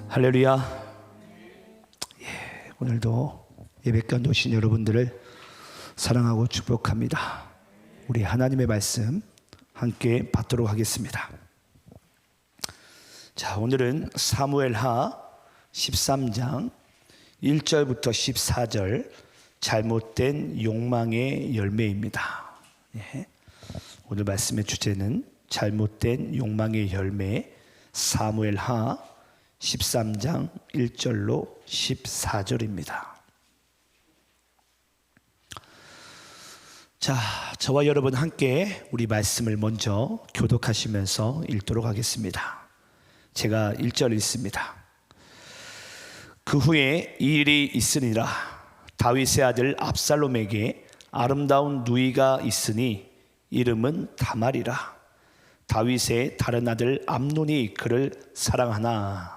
할렐루야. 오늘도 예배관 오신 여러분들을 사랑하고 축복합니다. 우리 하나님의 말씀 함께 받도록 하겠습니다. 자, 오늘은 사무엘하 13장 1절부터 14절 잘못된 욕망의 열매입니다. 오늘 말씀의 주제는 잘못된 욕망의 열매, 사무엘하 13장 1절로 14절입니다. 자, 저와 여러분 함께 우리 말씀을 먼저 교독하시면서 읽도록 하겠습니다. 제가 1절 읽습니다. 그 후에 이 일이 있으니라. 다윗의 아들 압살롬에게 아름다운 누이가 있으니 이름은 다말이라. 다윗의 다른 아들 암논이 그를 사랑하나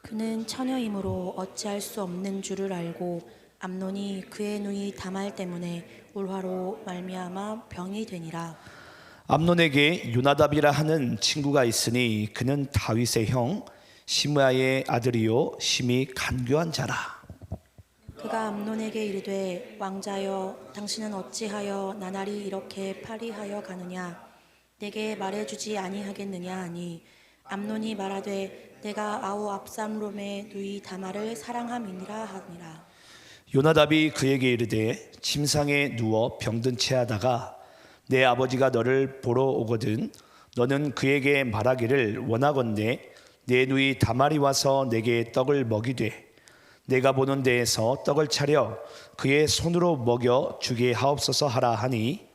그는 처녀이므로 어찌할 수 없는 줄을 알고 암논이 그의 누이 다말 때문에 울화로 말미암아 병이 되니라. 암논에게 요나답이라 하는 친구가 있으니 그는 다윗의 형 시므야의 아들이요 심히 간교한 자라. 그가 암논에게 이르되 왕자여 당신은 어찌하여 나날이 이렇게 파리하여 가느냐 내게 말해주지 아니하겠느냐 하니 암논이 말하되 내가 아우 압살롬의 누이 다말을 사랑함이니라 하니라. 요나답이 그에게 이르되 침상에 누워 병든 채 하다가 내 아버지가 너를 보러 오거든 너는 그에게 말하기를 원하건대 내 누이 다말이 와서 내게 떡을 먹이되 내가 보는 데에서 떡을 차려 그의 손으로 먹여 주게 하옵소서 하라 하니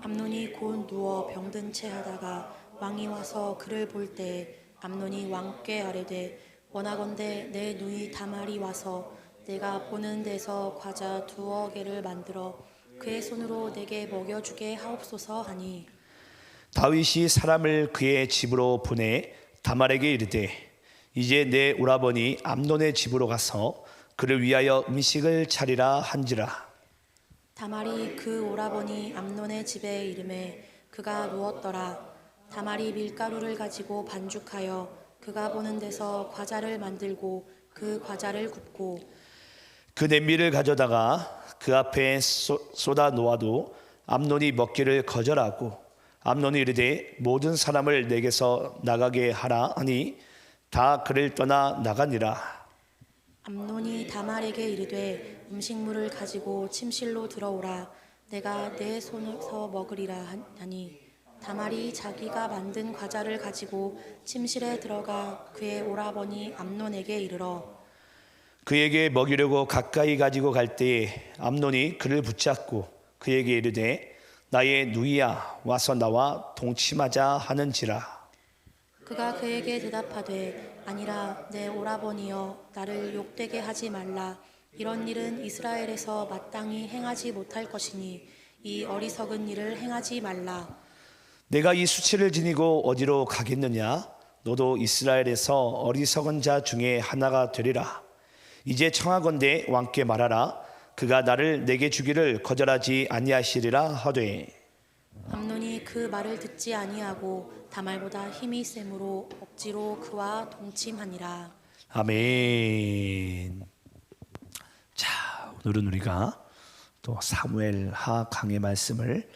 암논이 곧 누워 병든 채 하다가 왕이 와서 그를 볼 때에 암논이 왕께 아뢰되 원하건대 내 누이 다말이 와서 내가 보는 데서 과자 2어 개를 만들어 그의 손으로 내게 먹여주게 하옵소서 하니 다윗이 사람을 그의 집으로 보내 다말에게 이르되 이제 내 오라버니 암논의 집으로 가서 그를 위하여 음식을 차리라 한지라. 다말이 그 오라버니 암논의 집에 이름에 그가 누웠더라. 다말이 밀가루를 가지고 반죽하여 그가 보는 데서 과자를 만들고 그 과자를 굽고 그 냄비를 가져다가 그 앞에 쏟아 놓아도 암논이 먹기를 거절하고 암논이 이르되 모든 사람을 내게서 나가게 하라 하니 다 그를 떠나 나가니라. 암논이 다말에게 이르되 음식물을 가지고 침실로 들어오라. 내가 내 손에서 먹으리라 하니 다말이 자기가 만든 과자를 가지고 침실에 들어가 그의 오라버니 암논에게 이르러 그에게 먹이려고 가까이 가지고 갈 때에 암논이 그를 붙잡고 그에게 이르되 나의 누이야 와서 나와 동침하자 하는지라. 그가 그에게 대답하되 아니라 내 오라버니여 나를 욕되게 하지 말라. 이런 일은 이스라엘에서 마땅히 행하지 못할 것이니 이 어리석은 일을 행하지 말라. 내가 이 수치를 지니고 어디로 가겠느냐? 너도 이스라엘에서 어리석은 자 중에 하나가 되리라. 이제 청하건대 왕께 말하라. 그가 나를 내게 주기를 거절하지 아니하시리라 하되 암논이 그 말을 듣지 아니하고 다말보다 힘이 세므로 억지로 그와 동침하니라. 아멘. 자, 오늘은 우리가 또 사무엘하 강의 말씀을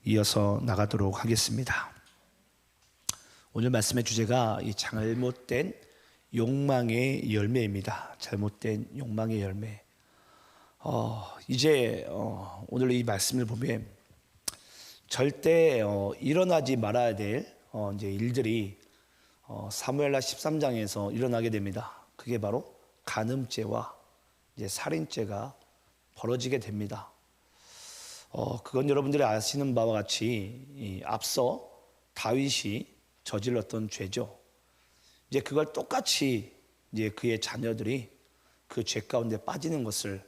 이어서 나가도록 하겠습니다. 오늘 말씀의 주제가 이 잘못된 욕망의 열매입니다. 잘못된 욕망의 열매. 오늘 이 말씀을 보면 절대 일어나지 말아야 될 이제 일들이 사무엘하 13장에서 일어나게 됩니다. 그게 바로 간음죄와 이제 살인죄가 벌어지게 됩니다. 그건 여러분들이 아시는 바와 같이 앞서 다윗이 저질렀던 죄죠. 이제 그걸 똑같이 이제 그의 자녀들이 그 죄 가운데 빠지는 것을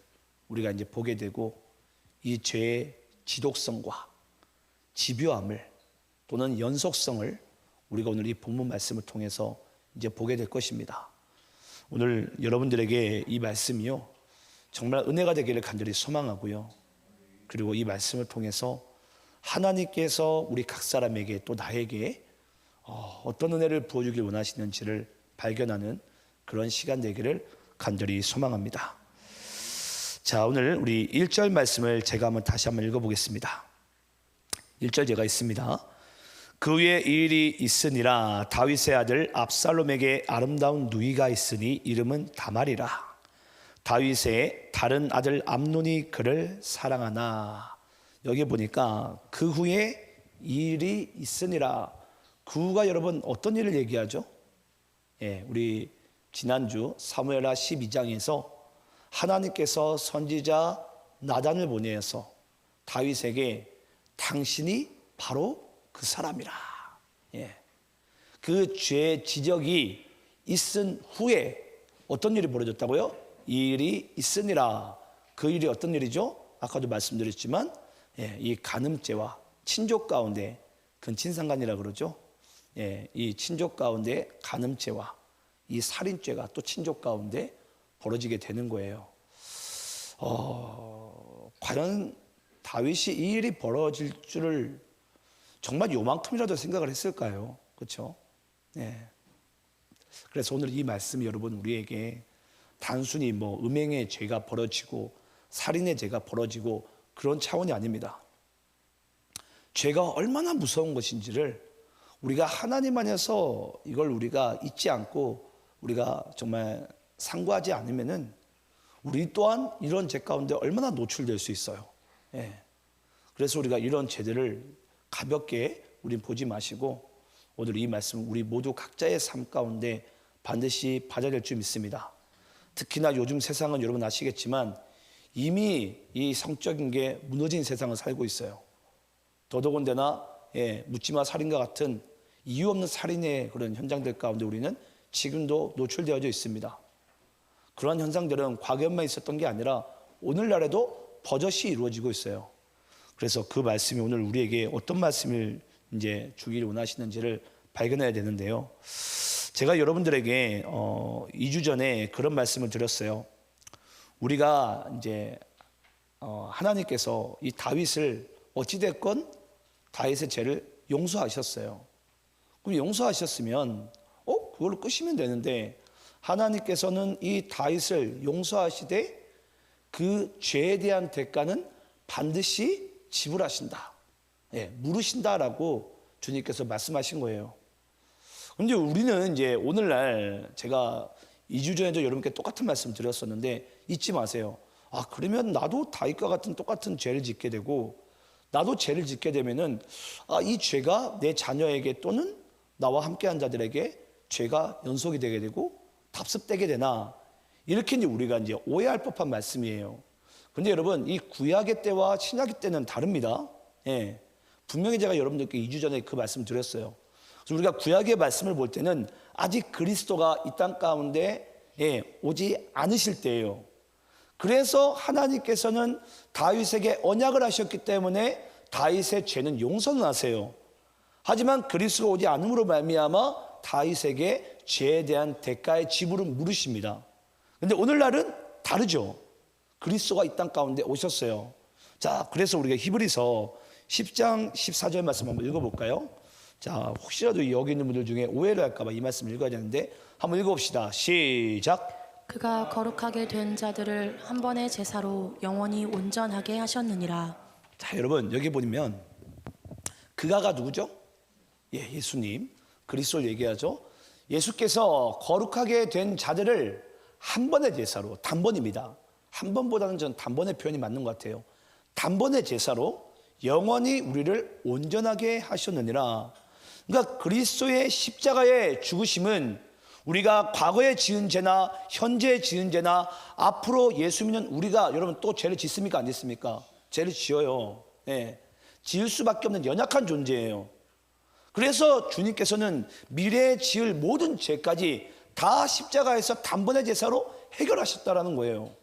우리가 이제 보게 되고 이 죄의 지독성과 집요함을 또는 연속성을 우리가 오늘 이 본문 말씀을 통해서 이제 보게 될 것입니다. 오늘 여러분들에게 이 말씀이요 정말 은혜가 되기를 간절히 소망하고요. 그리고 이 말씀을 통해서 하나님께서 우리 각 사람에게 또 나에게 어떤 은혜를 부어주길 원하시는지를 발견하는 그런 시간 되기를 간절히 소망합니다. 자, 오늘 우리 1절 말씀을 제가 다시 한번 읽어보겠습니다. 1절 제가 있습니다. 그 위에 이 일이 있으니라. 다윗의 아들 압살롬에게 아름다운 누이가 있으니 이름은 다말이라. 다윗의 다른 아들 암논이 그를 사랑하나. 여기 보니까 그 후에 이 일이 있으니라. 그 후가 여러분 어떤 일을 얘기하죠? 우리 지난주 사무엘하 12장에서 하나님께서 선지자 나단을 보내서 다윗에게 당신이 바로 그 사람이라. 그 죄 지적이 있은 후에 어떤 일이 벌어졌다고요? 이 일이 있으니라. 그 일이 어떤 일이죠? 아까도 말씀드렸지만 이 간음죄와 친족 가운데, 근친상간이라 그러죠. 이 친족 가운데 간음죄와 이 살인죄가 또 친족 가운데 벌어지게 되는 거예요. 과연 다윗이 이 일이 벌어질 줄을 정말 요만큼이라도 생각을 했을까요? 그렇죠? 그래서 오늘 이 말씀이 여러분 우리에게 단순히 음행의 죄가 벌어지고 살인의 죄가 벌어지고 그런 차원이 아닙니다. 죄가 얼마나 무서운 것인지를 우리가 하나님 안에서 이걸 우리가 잊지 않고 우리가 정말 상고하지 않으면은 우리 또한 이런 죄 가운데 얼마나 노출될 수 있어요. 그래서 우리가 이런 죄들을 가볍게 우린 보지 마시고 오늘 이 말씀 우리 모두 각자의 삶 가운데 반드시 받아야 될 줄 믿습니다. 특히나 요즘 세상은 여러분 아시겠지만 이미 이 성적인 게 무너진 세상을 살고 있어요. 더더군다나 묻지마 살인과 같은 이유 없는 살인의 그런 현장들 가운데 우리는 지금도 노출되어져 있습니다. 그러한 현상들은 과거에만 있었던 게 아니라 오늘날에도 버젓이 이루어지고 있어요. 그래서 그 말씀이 오늘 우리에게 어떤 말씀을 이제 주기를 원하시는지를 발견해야 되는데요. 제가 여러분들에게 2주 전에 그런 말씀을 드렸어요. 우리가 이제 하나님께서 이 다윗을 어찌됐건 다윗의 죄를 용서하셨어요. 그럼 용서하셨으면 그걸로 끝이면 되는데 하나님께서는 이 다윗을 용서하시되 그 죄에 대한 대가는 반드시 지불하신다. 물으신다라고 주님께서 말씀하신 거예요. 그런데 우리는 이제 오늘날 제가 2주 전에도 여러분께 똑같은 말씀 드렸었는데 잊지 마세요. 그러면 나도 다윗과 같은 똑같은 죄를 짓게 되고 나도 죄를 짓게 되면은 이 죄가 내 자녀에게 또는 나와 함께한 자들에게 죄가 연속이 되게 되고 답습되게 되나 이렇게 이제 우리가 이제 오해할 법한 말씀이에요. 근데 여러분 이 구약의 때와 신약의 때는 다릅니다. 분명히 제가 여러분들께 2주 전에 그 말씀 드렸어요. 그래서 우리가 구약의 말씀을 볼 때는 아직 그리스도가 이 땅 가운데 오지 않으실 때예요. 그래서 하나님께서는 다윗에게 언약을 하셨기 때문에 다윗의 죄는 용서는 하세요. 하지만 그리스도가 오지 않음으로 말미암아 다윗에게 죄에 대한 대가의 지불을 물으십니다. 그런데 오늘날은 다르죠. 그리스도가 이 땅 가운데 오셨어요. 자, 그래서 우리가 히브리서 10장 14절 말씀 한번 읽어볼까요? 자, 혹시라도 여기 있는 분들 중에 오해를 할까봐 이 말씀을 읽어야 되는데 한번 읽어봅시다. 시작. 그가 거룩하게 된 자들을 한 번의 제사로 영원히 온전하게 하셨느니라. 자, 여러분 여기 보면 그가가 누구죠? 예수님, 그리스도를 얘기하죠. 예수께서 거룩하게 된 자들을 한 번의 제사로, 단번입니다. 한 번보다는 전 단번의 표현이 맞는 것 같아요. 단번의 제사로 영원히 우리를 온전하게 하셨느니라. 그러니까 그리스도의 십자가의 죽으심은 우리가 과거에 지은 죄나 현재에 지은 죄나 앞으로 예수 믿는 우리가 여러분 또 죄를 짓습니까? 안 짓습니까? 죄를 지어요. 지을 수밖에 없는 연약한 존재예요. 그래서 주님께서는 미래에 지을 모든 죄까지 다 십자가에서 단번의 제사로 해결하셨다라는 거예요.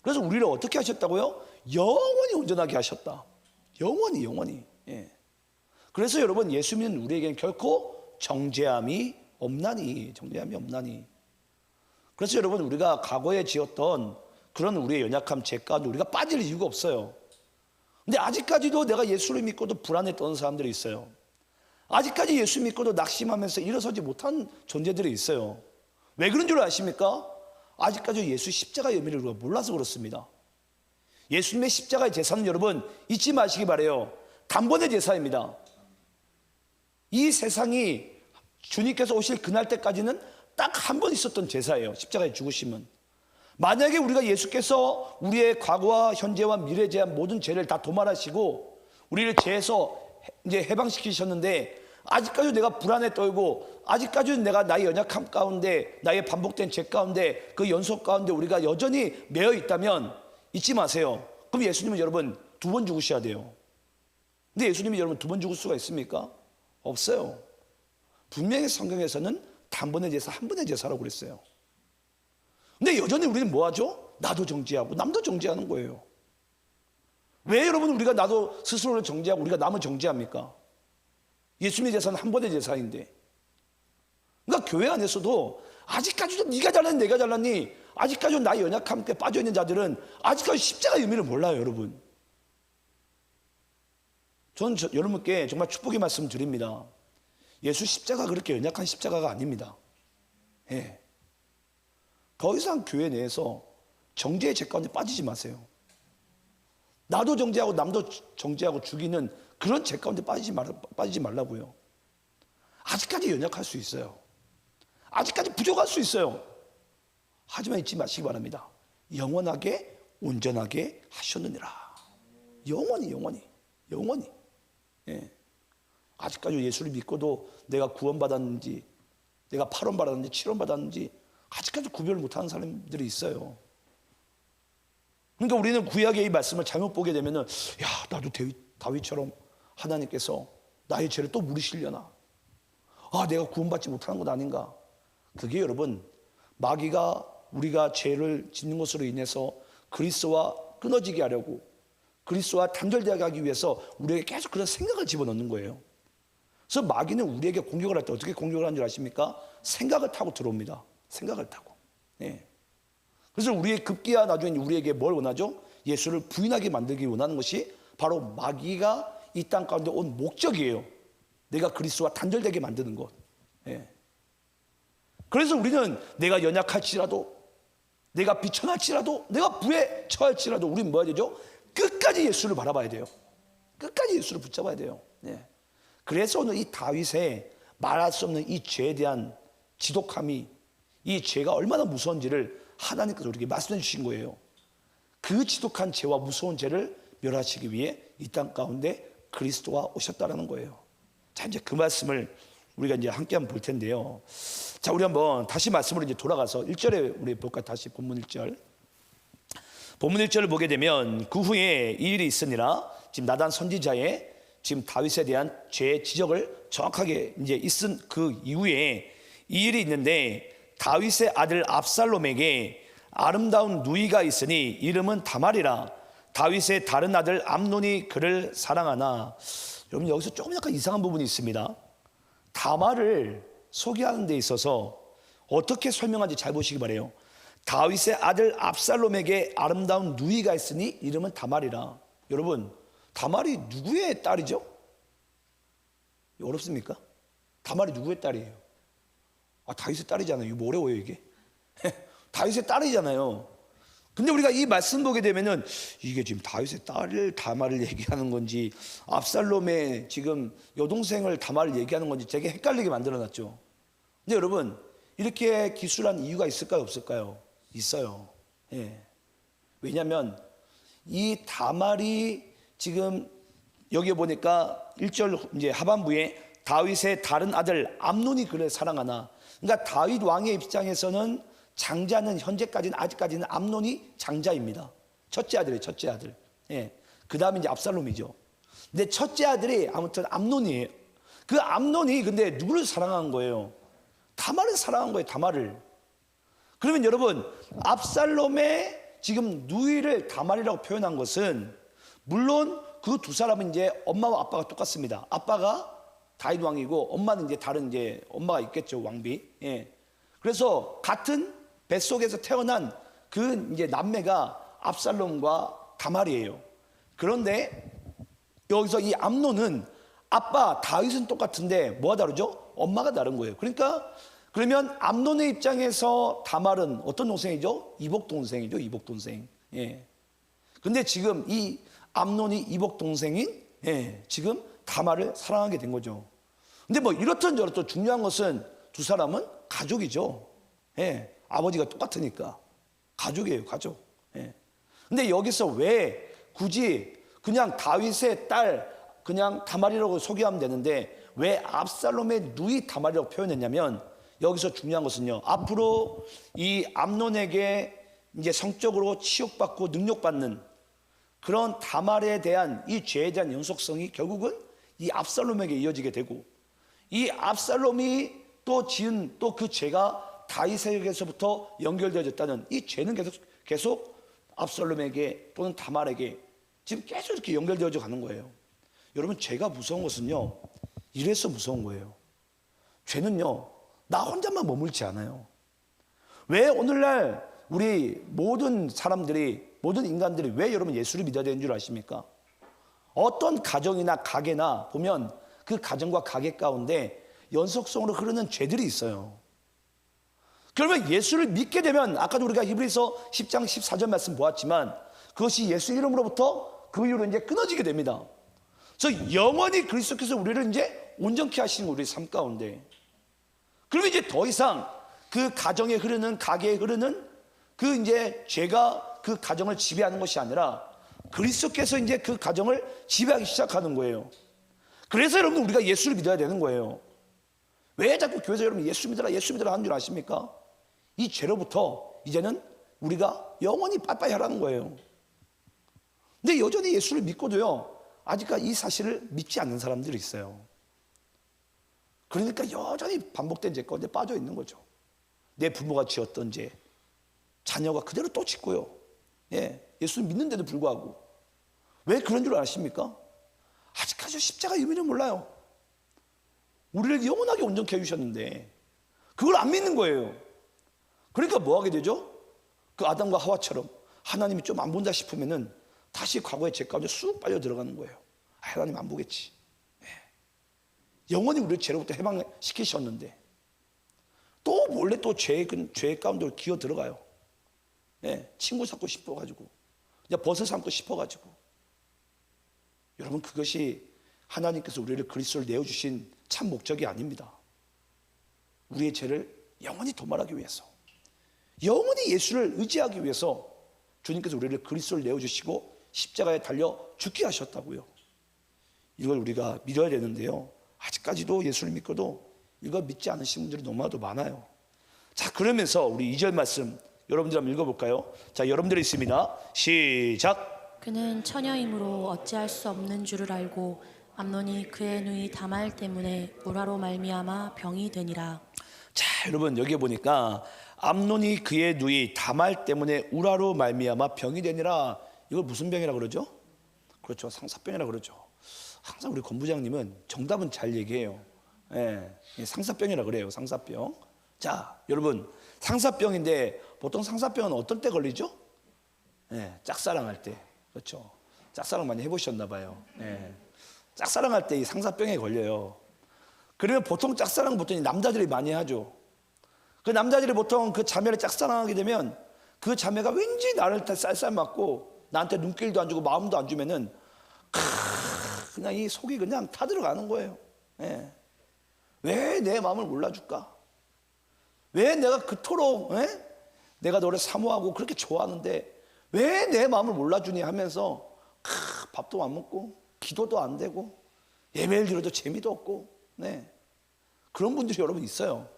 그래서 우리를 어떻게 하셨다고요? 영원히 온전하게 하셨다. 영원히. 그래서 여러분 예수 믿는 우리에게는 결코 정죄함이 없나니. 그래서 여러분 우리가 과거에 지었던 그런 우리의 연약함 죄 가운데 우리가 빠질 이유가 없어요. 근데 아직까지도 내가 예수를 믿고도 불안했던 사람들이 있어요. 아직까지 예수 믿고도 낙심하면서 일어서지 못한 존재들이 있어요. 왜 그런 줄 아십니까? 아직까지 예수 십자가의 의미를 우리가 몰라서 그렇습니다. 예수님의 십자가의 제사는 여러분 잊지 마시기 바라요. 단번에 제사입니다. 이 세상이 주님께서 오실 그날 때까지는 딱 한 번 있었던 제사예요. 십자가의 죽으심은. 만약에 우리가 예수께서 우리의 과거와 현재와 미래에 대한 모든 죄를 다 도말하시고 우리를 죄에서 이제 해방시키셨는데 아직까지 내가 불안에 떨고 아직까지 내가 나의 연약함 가운데 나의 반복된 죄 가운데 그 연속 가운데 우리가 여전히 매여 있다면 잊지 마세요. 그럼 예수님은 여러분 2번 죽으셔야 돼요. 근데 예수님이 여러분 2번 죽을 수가 있습니까? 없어요. 분명히 성경에서는 단번의 제사, 한 번의 제사라고 그랬어요. 근데 여전히 우리는 뭐 하죠? 나도 정죄하고 남도 정죄하는 거예요. 왜 여러분 우리가 나도 스스로를 정죄하고 우리가 남을 정죄합니까? 예수님의 제사는 한 번의 제사인데. 그러니까 교회 안에서도 아직까지도 네가 잘났니 내가 잘났니 아직까지도 나의 연약함 때 빠져있는 자들은 아직까지 십자가의 의미를 몰라요. 여러분, 저는 여러분께 정말 축복의 말씀 드립니다. 예수 십자가가 그렇게 연약한 십자가가 아닙니다. 예. 더 이상 교회 내에서 정죄의 죄 가운데 빠지지 마세요. 나도 정죄하고 남도 정죄하고 죽이는 그런 죄 가운데 빠지지 말라고요. 아직까지 연약할 수 있어요. 아직까지 부족할 수 있어요. 하지만 잊지 마시기 바랍니다. 영원하게 온전하게 하셨느니라. 영원히. 예. 아직까지 예수를 믿고도 내가 구원받았는지 내가 8원 받았는지 7원 받았는지 아직까지 구별을 못하는 사람들이 있어요. 그러니까 우리는 구약의 이 말씀을 잘못 보게 되면은 야, 나도 다윗처럼 하나님께서 나의 죄를 또 물으시려나? 아, 내가 구원받지 못하는 것 아닌가? 그게 여러분 마귀가 우리가 죄를 짓는 것으로 인해서 그리스도와 끊어지게 하려고 그리스도와 단절되게 하기 위해서 우리에게 계속 그런 생각을 집어넣는 거예요. 그래서 마귀는 우리에게 공격을 할 때 어떻게 공격을 하는 줄 아십니까? 생각을 타고 들어옵니다. 생각을 타고. 예. 그래서 우리의 급기야 나중에 우리에게 뭘 원하죠? 예수를 부인하게 만들기 원하는 것이 바로 마귀가 이 땅 가운데 온 목적이에요. 내가 그리스도와 단절되게 만드는 것. 예. 그래서 우리는 내가 연약할지라도 내가 비천할지라도 내가 부에 처할지라도 우리는 뭐 해야 되죠? 끝까지 예수를 바라봐야 돼요. 끝까지 예수를 붙잡아야 돼요. 예. 그래서 오늘 이 다윗의 말할 수 없는 이 죄에 대한 지독함이 이 죄가 얼마나 무서운지를 하나님께서 우리에게 말씀해 주신 거예요. 그 지독한 죄와 무서운 죄를 멸하시기 위해 이 땅 가운데 그리스도가 오셨다라는 거예요. 자, 이제 그 말씀을 우리가 이제 함께 한번 볼 텐데요. 자, 우리 한번 다시 말씀으로 이제 돌아가서 1절에 우리 볼까요? 다시 본문 1절. 본문 1절을 보게 되면 그 후에 이 일이 있으니라. 지금 나단 선지자의 지금 다윗에 대한 죄 지적을 정확하게 이제 있은 그 이후에 이 일이 있는데 다윗의 아들 압살롬에게 아름다운 누이가 있으니 이름은 다말이라. 다윗의 다른 아들 암논이 그를 사랑하나. 여러분 여기서 조금 약간 이상한 부분이 있습니다. 다말을 소개하는 데 있어서 어떻게 설명하는지 잘 보시기 바라요. 다윗의 아들 압살롬에게 아름다운 누이가 있으니 이름은 다말이라. 여러분 다말이 누구의 딸이죠? 어렵습니까? 다말이 누구의 딸이에요? 아, 다윗의 딸이잖아요. 이거 뭐 어려워요 이게? 다윗의 딸이잖아요. 근데 우리가 이 말씀 보게 되면은 이게 지금 다윗의 딸을 다말을 얘기하는 건지 압살롬의 지금 여동생을 다말을 얘기하는 건지 되게 헷갈리게 만들어놨죠. 근데 여러분 이렇게 기술한 이유가 있을까요 없을까요? 있어요. 예. 왜냐하면 이 다말이 지금 여기 보니까 1절 이제 하반부에 다윗의 다른 아들 암논이 그를 사랑하나. 그러니까 다윗 왕의 입장에서는 장자는 현재까지는 아직까지는 암논이 장자입니다. 첫째 아들이에요. 첫째 아들. 예. 그 다음에 이제 압살롬이죠. 근데 첫째 아들이 아무튼 암논이에요. 그 암논이 근데 누구를 사랑한 거예요? 다말을 사랑한 거예요. 다말을. 그러면 여러분 압살롬의 지금 누이를 다말이라고 표현한 것은 물론 그 두 사람은 이제 엄마와 아빠가 똑같습니다. 아빠가 다윗 왕이고 엄마는 이제 다른 이제 엄마가 있겠죠. 왕비. 예. 그래서 같은 뱃속에서 태어난 그 이제 남매가 압살롬과 다말이에요. 그런데 여기서 이 암논은 아빠 다윗은 똑같은데 뭐가 다르죠? 엄마가 다른 거예요. 그러니까 그러면 암논의 입장에서 다말은 어떤 동생이죠? 이복 동생이죠, 이복 동생. 예. 근데 지금 이 암논이 이복 동생인 지금 다말을 사랑하게 된 거죠. 근데 뭐 이렇든 저렇든 중요한 것은 두 사람은 가족이죠. 예. 아버지가 똑같으니까 가족이에요, 가족. 예. 근데 여기서 왜 굳이 그냥 다윗의 딸 그냥 다말이라고 소개하면 되는데 왜 압살롬의 누이 다말이라고 표현했냐면 여기서 중요한 것은요. 앞으로 이 암논에게 이제 성적으로 치욕받고 능욕받는 그런 다말에 대한 이 죄에 대한 연속성이 결국은 이 압살롬에게 이어지게 되고 이 압살롬이 또 지은 또 그 죄가 다윗에게서부터 연결되어졌다는 이 죄는 계속 압살롬에게 또는 다말에게 지금 계속 이렇게 연결되어져 가는 거예요. 여러분 죄가 무서운 것은요. 이래서 무서운 거예요. 죄는요. 나 혼자만 머물지 않아요. 왜 오늘날 우리 모든 사람들이 모든 인간들이 왜 여러분 예수를 믿어야 되는 줄 아십니까? 어떤 가정이나 가게나 보면 그 가정과 가게 가운데 연속성으로 흐르는 죄들이 있어요. 그러면 예수를 믿게 되면 아까도 우리가 히브리서 10장 14절 말씀 보았지만 그것이 예수 이름으로부터 그 이후로 이제 끊어지게 됩니다. 그래서 영원히 그리스도께서 우리를 이제 온전케 하시는 우리 삶 가운데 그러면 이제 더 이상 그 가정에 흐르는 가게에 흐르는 그 이제 죄가 그 가정을 지배하는 것이 아니라 그리스도께서 이제 그 가정을 지배하기 시작하는 거예요. 그래서 여러분 우리가 예수를 믿어야 되는 거예요. 왜 자꾸 교회에서 여러분 예수 믿으라 하는 줄 아십니까? 이 죄로부터 이제는 우리가 영원히 빠빠이 하라는 거예요. 근데 여전히 예수를 믿고도요 아직까지 이 사실을 믿지 않는 사람들이 있어요. 그러니까 여전히 반복된 죄 가운데 빠져 있는 거죠. 내 부모가 지었던 죄 자녀가 그대로 또 짓고요. 예수를 믿는데도 불구하고 왜 그런 줄 아십니까? 아직까지 십자가 의미를 몰라요. 우리를 영원하게 온전케 해주셨는데 그걸 안 믿는 거예요. 그러니까 뭐 하게 되죠? 그 아담과 하와처럼 하나님이 좀 안 본다 싶으면은 다시 과거의 죄 가운데 쑥 빨려 들어가는 거예요. 하나님 안 보겠지. 영원히 우리를 죄로부터 해방시키셨는데 또 몰래 또 죄 가운데 기어 들어가요. 친구 삼고 싶어가지고 버섯 삼고 싶어가지고 여러분 그것이 하나님께서 우리를 그리스도를 내어주신 참 목적이 아닙니다. 우리의 죄를 영원히 도말하기 위해서 영원히 예수를 의지하기 위해서 주님께서 우리를 그리스도를 내어주시고 십자가에 달려 죽게 하셨다고요. 이걸 우리가 믿어야 되는데요. 아직까지도 예수를 믿고도 이거 믿지 않으신 분들이 너무나도 많아요. 자, 그러면서 우리 2절 말씀 여러분들 한번 읽어볼까요? 자, 여러분들이 있습니다. 시작. 그는 처녀이므로 어찌할 수 없는 줄을 알고 암논이 그의 누이 다말 때문에 우라로 말미암아 병이 되니라. 자, 여러분 여기 보니까 암논이 그의 누이 다말 때문에 우라로 말미암아 병이 되니라. 이걸 무슨 병이라 그러죠? 그렇죠, 상사병이라 그러죠. 항상 우리 권부장님은 정답은 잘 얘기해요. 상사병이라 그래요, 상사병. 자, 여러분 상사병인데 보통 상사병은 어떤 때 걸리죠? 짝사랑할 때. 그렇죠. 짝사랑 많이 해보셨나 봐요. 짝사랑할 때 이 상사병에 걸려요. 그러면 보통 짝사랑 보통 남자들이 많이 하죠. 그 남자들이 보통 그 자매를 짝사랑하게 되면 그 자매가 왠지 나를 쌀쌀 맞고 나한테 눈길도 안 주고 마음도 안 주면은 그냥 이 속이 그냥 타들어가는 거예요. 왜 내 마음을 몰라줄까? 왜 내가 그토록 내가 너를 사모하고 그렇게 좋아하는데 왜 내 마음을 몰라주니 하면서 밥도 안 먹고 기도도 안 되고 예배를 드려도 재미도 없고 그런 분들이 여러분 있어요.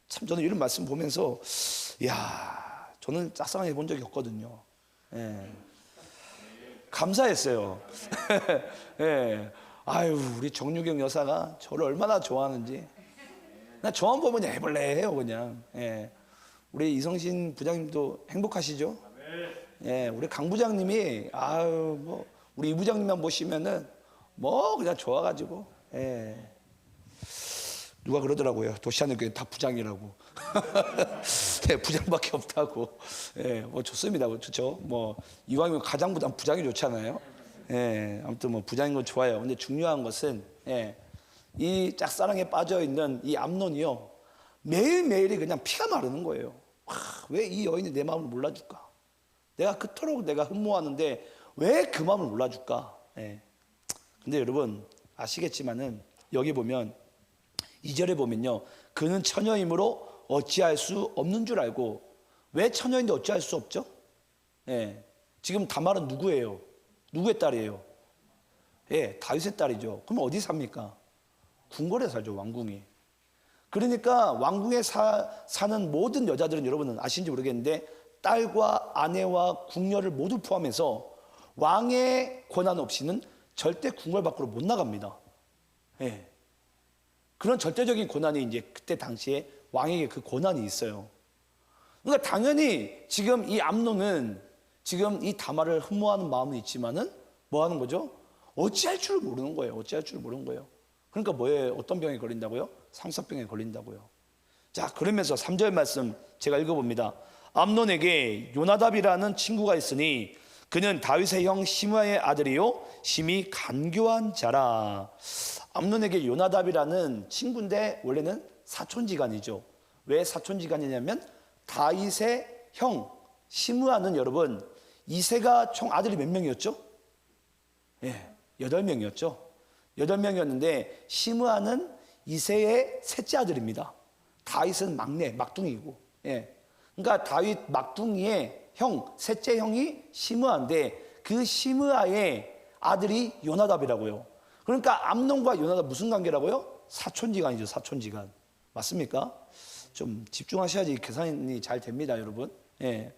참 저는 이런 말씀 보면서 이야 저는 짝사랑해 본 적이 없거든요. 감사했어요. 아유 우리 정유경 여사가 저를 얼마나 좋아하는지 나 저만 보면 해볼래 해요 그냥. 우리 이성신 부장님도 행복하시죠? 우리 강 부장님이 아유 뭐 우리 이 부장님만 보시면은 뭐 그냥 좋아가지고 누가 그러더라고요. 도시하늘교회 다 부장이라고. 부장밖에 없다고. 뭐 좋습니다. 좋죠. 뭐 이왕이면 가장보다 부장이 좋잖아요. 아무튼 뭐 부장인 건 좋아요. 근데 중요한 것은 이 짝사랑에 빠져 있는 이 암논이요. 매일매일이 그냥 피가 마르는 거예요. 왜 이 여인이 내 마음을 몰라줄까? 내가 그토록 내가 흠모하는데 왜 그 마음을 몰라줄까? 예. 근데 여러분 아시겠지만은 여기 보면 2절에 보면요, 그는 처녀이므로 어찌할 수 없는 줄 알고. 왜 처녀인데 어찌할 수 없죠? 예. 지금 다말은 누구예요? 누구의 딸이에요? 예, 다윗의 딸이죠. 그럼 어디 삽니까? 궁궐에 살죠, 왕궁이. 그러니까 왕궁에 사는 모든 여자들은 여러분은 아시는지 모르겠는데 딸과 아내와 궁녀를 모두 포함해서 왕의 권한 없이는 절대 궁궐 밖으로 못 나갑니다. 예. 그런 절대적인 권한이 이제 그때 당시에 왕에게 그 권한이 있어요. 그러니까 당연히 지금 이 암논은 지금 이 다말을 흠모하는 마음은 있지만은 뭐 하는 거죠? 어찌할 줄을 모르는 거예요. 어찌할 줄을 모르는 거예요. 그러니까 뭐예요? 어떤 병에 걸린다고요? 상사병에 걸린다고요. 자, 그러면서 3절 말씀 제가 읽어봅니다. 암논에게 요나답이라는 친구가 있으니 그는 다윗의 형 시므아의 아들이요 심히 간교한 자라. 암논에게 요나답이라는 친구인데 원래는 사촌지간이죠. 왜 사촌지간이냐면 다윗의 형 시므아는 여러분 이세가 총 아들이 몇 명이었죠? 예, 8명이었죠. 8명이었는데 시므아는 이세의 셋째 아들입니다. 다윗은 막내, 막둥이고. 예. 그러니까 다윗 막둥이의 형, 셋째 형이 시므아인데 그 시므아의 아들이 요나답이라고요. 그러니까 암논과 요나답 무슨 관계라고요? 사촌지간이죠, 사촌지간. 맞습니까? 좀 집중하셔야지 계산이 잘 됩니다, 여러분. 예.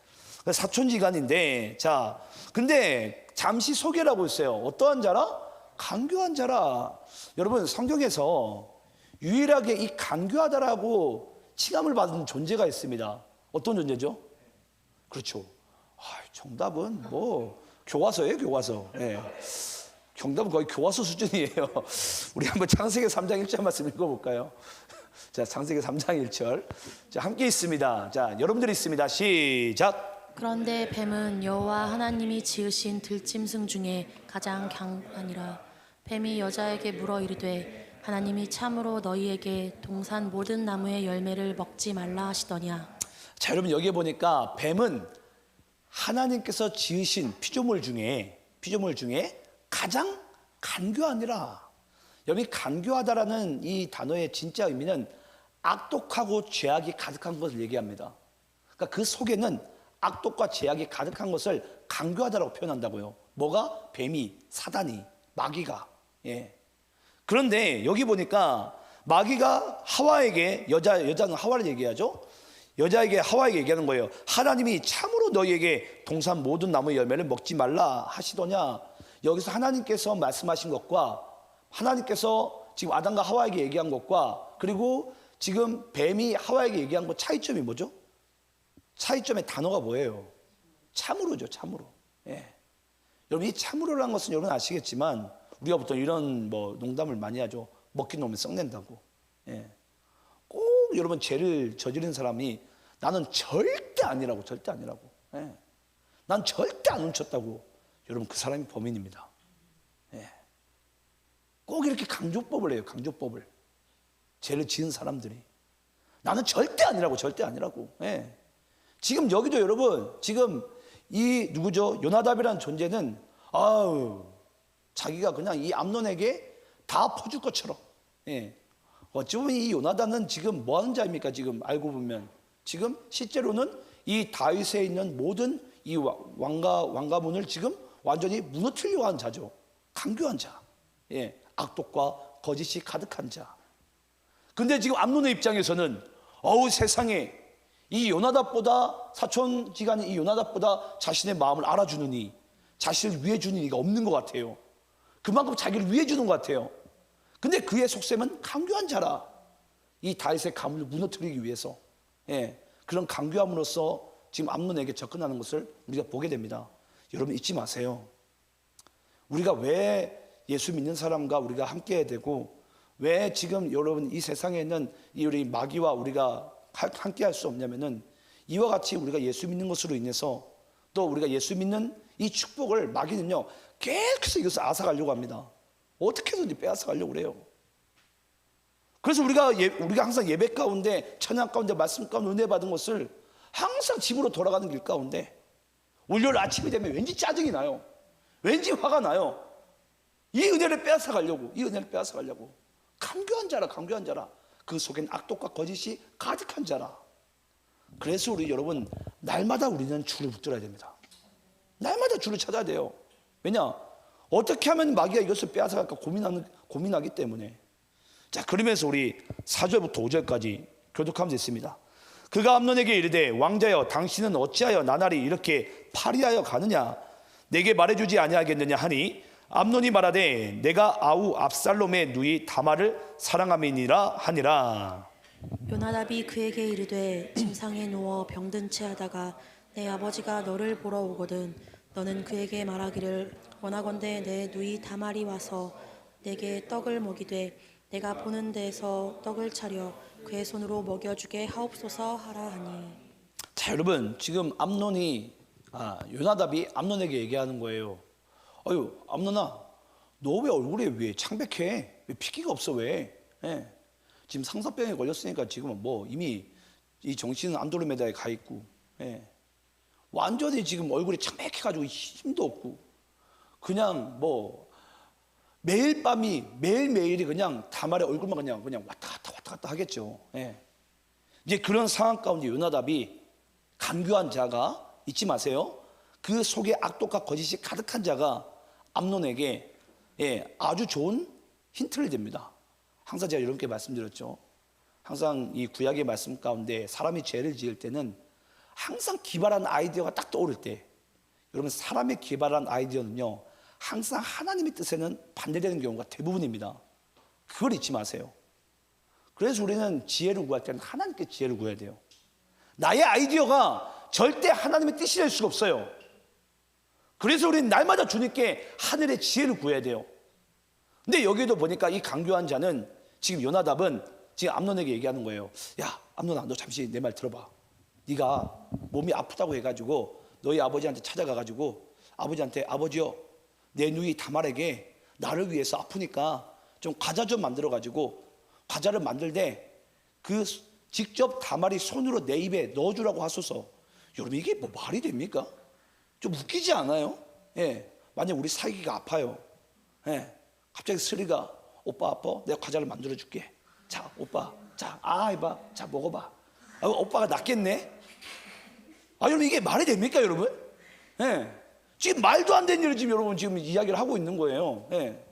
사촌지간인데, 자, 근데 잠시 소개라고 했어요. 어떠한 자라? 간교한 자라. 여러분, 성경에서 유일하게 이 간교하다라고 칭함을 받은 존재가 있습니다. 어떤 존재죠? 그렇죠. 정답은 뭐 교과서예요, 교과서. 예. 정답은 거의 교과서 수준이에요. 우리 한번 창세기 3장 1절 말씀 읽어볼까요? 자, 창세기 3장 1절. 자, 함께 있습니다. 자, 여러분들이 있습니다. 시작. 그런데 뱀은 여호와 하나님이 지으신 들짐승 중에 가장 강하니라. 뱀이 여자에게 물어 이르되 하나님이 참으로 너희에게 동산 모든 나무의 열매를 먹지 말라 하시더냐. 자, 여러분 여기에 보니까 뱀은 하나님께서 지으신 피조물 중에 가장 간교하니라. 여기 간교하다라는 이 단어의 진짜 의미는 악독하고 죄악이 가득한 것을 얘기합니다. 그러니까 그 속에는 악독과 죄악이 가득한 것을 간교하다라고 표현한다고요. 뭐가? 뱀이, 사단이, 마귀가. 예. 그런데 여기 보니까 마귀가 하와에게 여자는 하와를 얘기하죠. 여자에게 하와에게 얘기하는 거예요. 하나님이 참으로 너희에게 동산 모든 나무의 열매를 먹지 말라 하시더냐. 여기서 하나님께서 말씀하신 것과 하나님께서 지금 아담과 하와에게 얘기한 것과 그리고 지금 뱀이 하와에게 얘기한 것 차이점이 뭐죠? 차이점의 단어가 뭐예요? 참으로죠, 참으로. 예. 여러분 이 참으로라는 것은 여러분 아시겠지만 우리가 보통 이런 뭐 농담을 많이 하죠. 먹긴 놈은 썩낸다고. 예. 꼭 여러분 죄를 저지른 사람이 나는 절대 아니라고, 절대 아니라고. 예. 난 절대 안 훔쳤다고. 여러분 그 사람이 범인입니다. 예. 꼭 이렇게 강조법을 해요, 강조법을. 죄를 지은 사람들이. 나는 절대 아니라고, 절대 아니라고. 예. 지금 여기도 여러분, 지금 이 누구죠? 요나답이라는 존재는 자기가 그냥 이 암논에게 다 퍼줄 것처럼. 예. 어찌 보면 이 요나답은 지금 뭐 하는 자입니까? 지금 알고 보면 지금 실제로는 이 다윗에 있는 모든 이 왕가문을 지금 완전히 무너뜨리려고 하는 자죠. 강교한 자. 예. 악독과 거짓이 가득한 자. 근데 지금 암논의 입장에서는 세상에 이 요나답보다 사촌지간인 이 요나답보다 자신의 마음을 알아주느니 자신을 위해 주는 이가 없는 것 같아요. 그만큼 자기를 위해 주는 것 같아요. 근데 그의 속셈은 강교한 자라. 이 다윗의 가문을 무너뜨리기 위해서 그런 강교함으로써 지금 암논에게 접근하는 것을 우리가 보게 됩니다. 여러분 잊지 마세요. 우리가 왜 예수 믿는 사람과 우리가 함께 해야 되고 왜 지금 여러분 이 세상에 있는 이 우리 마귀와 우리가 함께 할 수 없냐면은 이와 같이 우리가 예수 믿는 것으로 인해서 또 우리가 예수 믿는 이 축복을 마귀는요 계속해서 이것을 앗아가려고 합니다. 어떻게 해서든지 빼앗아가려고 그래요. 그래서 우리가 항상 예배 가운데, 찬양 가운데, 말씀 가운데 은혜 받은 것을 항상 집으로 돌아가는 길 가운데 월요일 아침이 되면 왠지 짜증이 나요. 왠지 화가 나요. 이 은혜를 빼앗아 가려고, 강교한 자라. 그 속엔 악독과 거짓이 가득한 자라. 그래서 우리 여러분, 날마다 우리는 주를 붙들어야 됩니다. 날마다 주를 찾아야 돼요. 왜냐? 어떻게 하면 마귀가 이것을 빼앗아갈까 고민하기 때문에. 자, 그러면서 우리 4절부터 5절까지 교독하면서 있습니다. 그가 암논에게 이르되, 왕자여, 당신은 어찌하여 나날이 이렇게 파리하여 가느냐? 내게 말해주지 아니하겠느냐 하니, 암논이 말하되, 내가 아우 압살롬의 누이 다말을 사랑함이니라 하니라. 요나답이 그에게 이르되, 침상에 누워 병든 채 하다가 내 아버지가 너를 보러 오거든 너는 그에게 말하기를, 원하건대 내 누이 다말이 와서 내게 떡을 먹이되 내가 보는 데에서 떡을 차려 그의 손으로 먹여주게 하옵소서 하라 하니. 자, 여러분, 지금 요나답이 암논에게 얘기하는 거예요. 어유, 암논아, 너 왜 얼굴에 왜 창백해? 왜 핏기가 없어? 왜? 예. 지금 상사병에 걸렸으니까 지금은 뭐 이미 이 정신은 안드로메다에 가 있고, 예. 완전히 지금 얼굴이 창백해가지고 힘도 없고, 그냥 뭐 매일매일이 그냥 다말의 얼굴만 그냥 왔다 갔다 하겠죠. 예. 이제 그런 상황 가운데 요나답이, 간교한 자가, 잊지 마세요, 그 속에 악독과 거짓이 가득한 자가 암논에게 아주 좋은 힌트를 줍니다. 항상 제가 여러분께 말씀드렸죠. 항상 이 구약의 말씀 가운데 사람이 죄를 지을 때는 항상 기발한 아이디어가 딱 떠오를 때, 여러분, 사람의 기발한 아이디어는요 항상 하나님의 뜻에는 반대되는 경우가 대부분입니다. 그걸 잊지 마세요. 그래서 우리는 지혜를 구할 때는 하나님께 지혜를 구해야 돼요. 나의 아이디어가 절대 하나님의 뜻이 될 수가 없어요. 그래서 우리는 날마다 주님께 하늘의 지혜를 구해야 돼요. 근데 여기도 보니까 이 강교한 자는, 지금 요나답은 지금 암논에게 얘기하는 거예요. 야, 암논아, 너 잠시 내 말 들어봐. 네가 몸이 아프다고 해가지고 너희 아버지한테 찾아가가지고 아버지한테, 아버지요, 내 누이 다말에게 나를 위해서 아프니까 좀 과자 좀 만들어가지고, 과자를 만들되 그 직접 다말이 손으로 내 입에 넣어주라고 하소서. 여러분, 이게 뭐 말이 됩니까? 좀 웃기지 않아요? 예. 만약 우리 사귀가 아파요. 예. 갑자기 스리가, 오빠 아파? 내가 과자를 만들어줄게. 자, 오빠, 자, 해봐. 자, 먹어봐. 오빠가 낫겠네? 여러분, 이게 말이 됩니까, 여러분? 예. 지금 말도 안 되는 일을 지금 여러분 지금 이야기를 하고 있는 거예요. 예.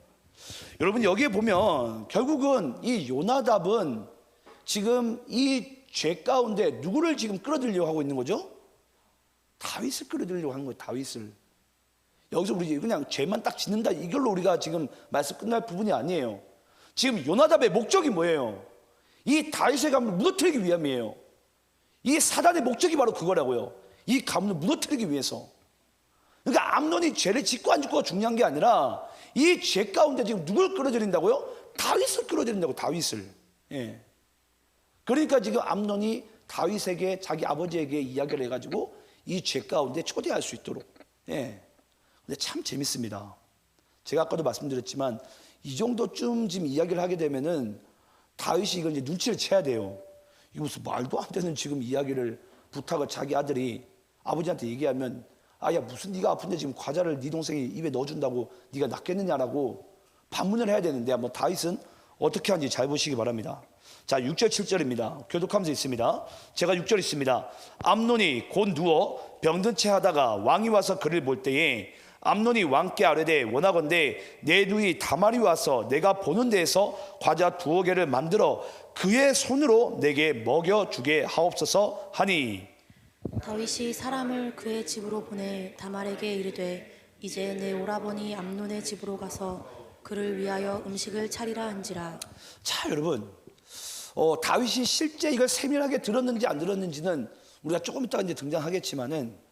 여러분, 여기에 보면 결국은 이 요나답은 지금 이 죄 가운데 누구를 지금 끌어들이려고 하고 있는 거죠? 다윗을 끌어들이려고 하는 거예요. 다윗을. 여기서 우리 그냥 죄만 딱 짓는다, 이걸로 우리가 지금 말씀 끝날 부분이 아니에요. 지금 요나답의 목적이 뭐예요? 이 다윗의 가문을 무너뜨리기 위함이에요. 이 사단의 목적이 바로 그거라고요. 이 가문을 무너뜨리기 위해서. 그러니까 암논이 죄를 짓고 안 짓고가 중요한 게 아니라, 이 죄 가운데 지금 누굴 끌어들인다고요? 다윗을 끌어들인다고, 다윗을. 예. 그러니까 지금 암논이 다윗에게, 자기 아버지에게 이야기를 해가지고 이 죄 가운데 초대할 수 있도록. 예. 근데 참 재밌습니다. 제가 아까도 말씀드렸지만 이 정도쯤 지금 이야기를 하게 되면은 다윗이 이걸 이제 눈치를 채야 돼요. 이거 무슨 말도 안 되는 지금 이야기를, 부탁을 자기 아들이 아버지한테 얘기하면, 야, 무슨 네가 아픈데 지금 과자를 네 동생이 입에 넣어준다고 네가 낫겠느냐라고 반문을 해야 되는데, 한번 다윗은 어떻게 하는지 잘 보시기 바랍니다. 자, 6절 7절입니다. 교독하면서 있습니다. 제가 6절 있습니다. 암논이 곧 누워 병든 채 하다가 왕이 와서 그를 볼 때에 암논이 왕께 아뢰되, 원하건대 내 누이 다말이 와서 내가 보는 데에서 과자 2개를 만들어 그의 손으로 내게 먹여주게 하옵소서 하니. 다윗이 사람을 그의 집으로 보내 다말에게 이르되, 이제 내 오라버니 암논의 집으로 가서 그를 위하여 음식을 차리라 한지라. 자, 여러분, 다윗이 실제 이걸 세밀하게 들었는지 안 들었는지는 우리가 조금 이따가 이제 등장하겠지만은,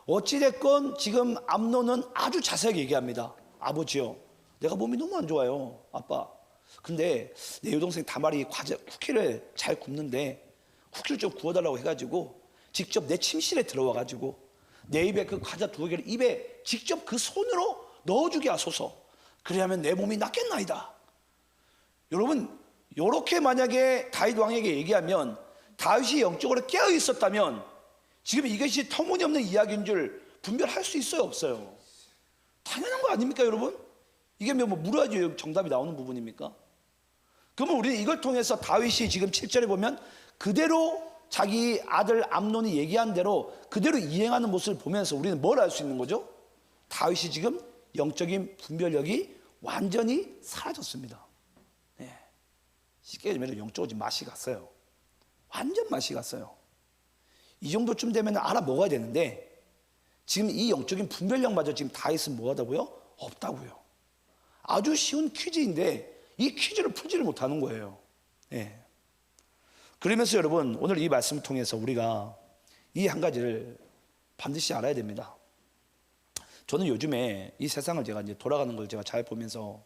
어찌됐건 지금 암논은 아주 자세하게 얘기합니다. 아버지요, 내가 몸이 너무 안 좋아요, 아빠. 근데 내 여동생 다말이 쿠키를 잘 굽는데 쿠키를 좀 구워달라고 해가지고 직접 내 침실에 들어와가지고 내 입에 그 과자 2개를 입에 직접 그 손으로 넣어주게 하소서. 그래야면 내 몸이 낫겠나이다. 여러분, 요렇게 만약에 다윗 왕에게 얘기하면 다윗이 영적으로 깨어 있었다면 지금 이것이 터무니없는 이야기인 줄 분별할 수 있어요, 없어요? 당연한 거 아닙니까, 여러분? 이게 뭐 물어야지 정답이 나오는 부분입니까? 그러면 우리는 이걸 통해서 다윗이 지금 7절에 보면 그대로 자기 아들 암논이 얘기한 대로 그대로 이행하는 모습을 보면서 우리는 뭘 알 수 있는 거죠? 다윗이 지금 영적인 분별력이 완전히 사라졌습니다. 네. 쉽게 얘기하면 영적으로 지금 맛이 갔어요. 완전 맛이 갔어요. 이 정도쯤 되면 알아먹어야 되는데 지금 이 영적인 분별력마저 지금 다윗은 뭐하다고요? 없다고요. 아주 쉬운 퀴즈인데 이 퀴즈를 풀지를 못하는 거예요. 네. 그러면서 여러분 오늘 이 말씀을 통해서 우리가 이 한 가지를 반드시 알아야 됩니다. 저는 요즘에 이 세상을 제가 이제 돌아가는 걸 제가 잘 보면서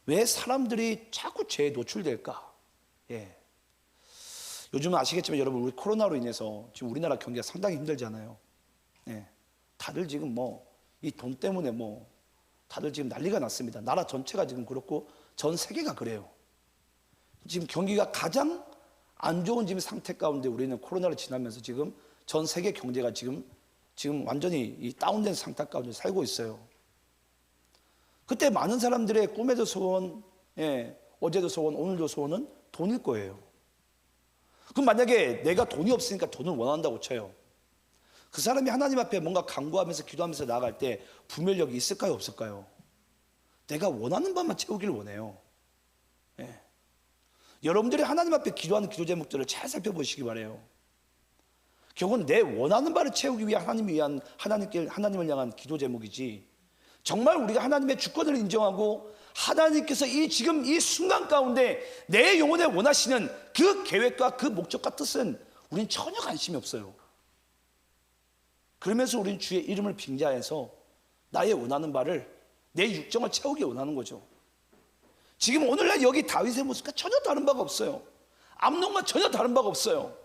왜 사람들이 자꾸 죄에 노출될까? 예. 요즘은 아시겠지만 여러분 우리 코로나로 인해서 지금 우리나라 경기가 상당히 힘들잖아요. 예. 다들 지금 뭐 이 돈 때문에 뭐 다들 지금 난리가 났습니다. 나라 전체가 지금 그렇고 전 세계가 그래요. 지금 경기가 가장 안 좋은 지금 상태 가운데 우리는 코로나를 지나면서 지금 전 세계 경제가 지금 완전히 이 다운된 상태 가운데 살고 있어요. 그때 많은 사람들의 꿈에도 소원, 예, 어제도 소원, 오늘도 소원은 돈일 거예요. 그럼 만약에 내가 돈이 없으니까 돈을 원한다고 쳐요. 그 사람이 하나님 앞에 뭔가 간구하면서 기도하면서 나아갈 때 분별력이 있을까요, 없을까요? 내가 원하는 바만 채우기를 원해요. 예. 여러분들이 하나님 앞에 기도하는 기도 제목들을 잘 살펴보시기 바라요. 결국은 내 원하는 바를 채우기 위한 하나님을 향한 기도 제목이지, 정말 우리가 하나님의 주권을 인정하고 하나님께서 지금 이 순간 가운데 내 영혼에 원하시는 그 계획과 그 목적과 뜻은 우리는 전혀 관심이 없어요. 그러면서 우리는 주의 이름을 빙자해서 나의 원하는 바를, 내 육정을 채우기 원하는 거죠. 지금 오늘날 여기 다윗의 모습과 전혀 다른 바가 없어요. 암논과 전혀 다른 바가 없어요.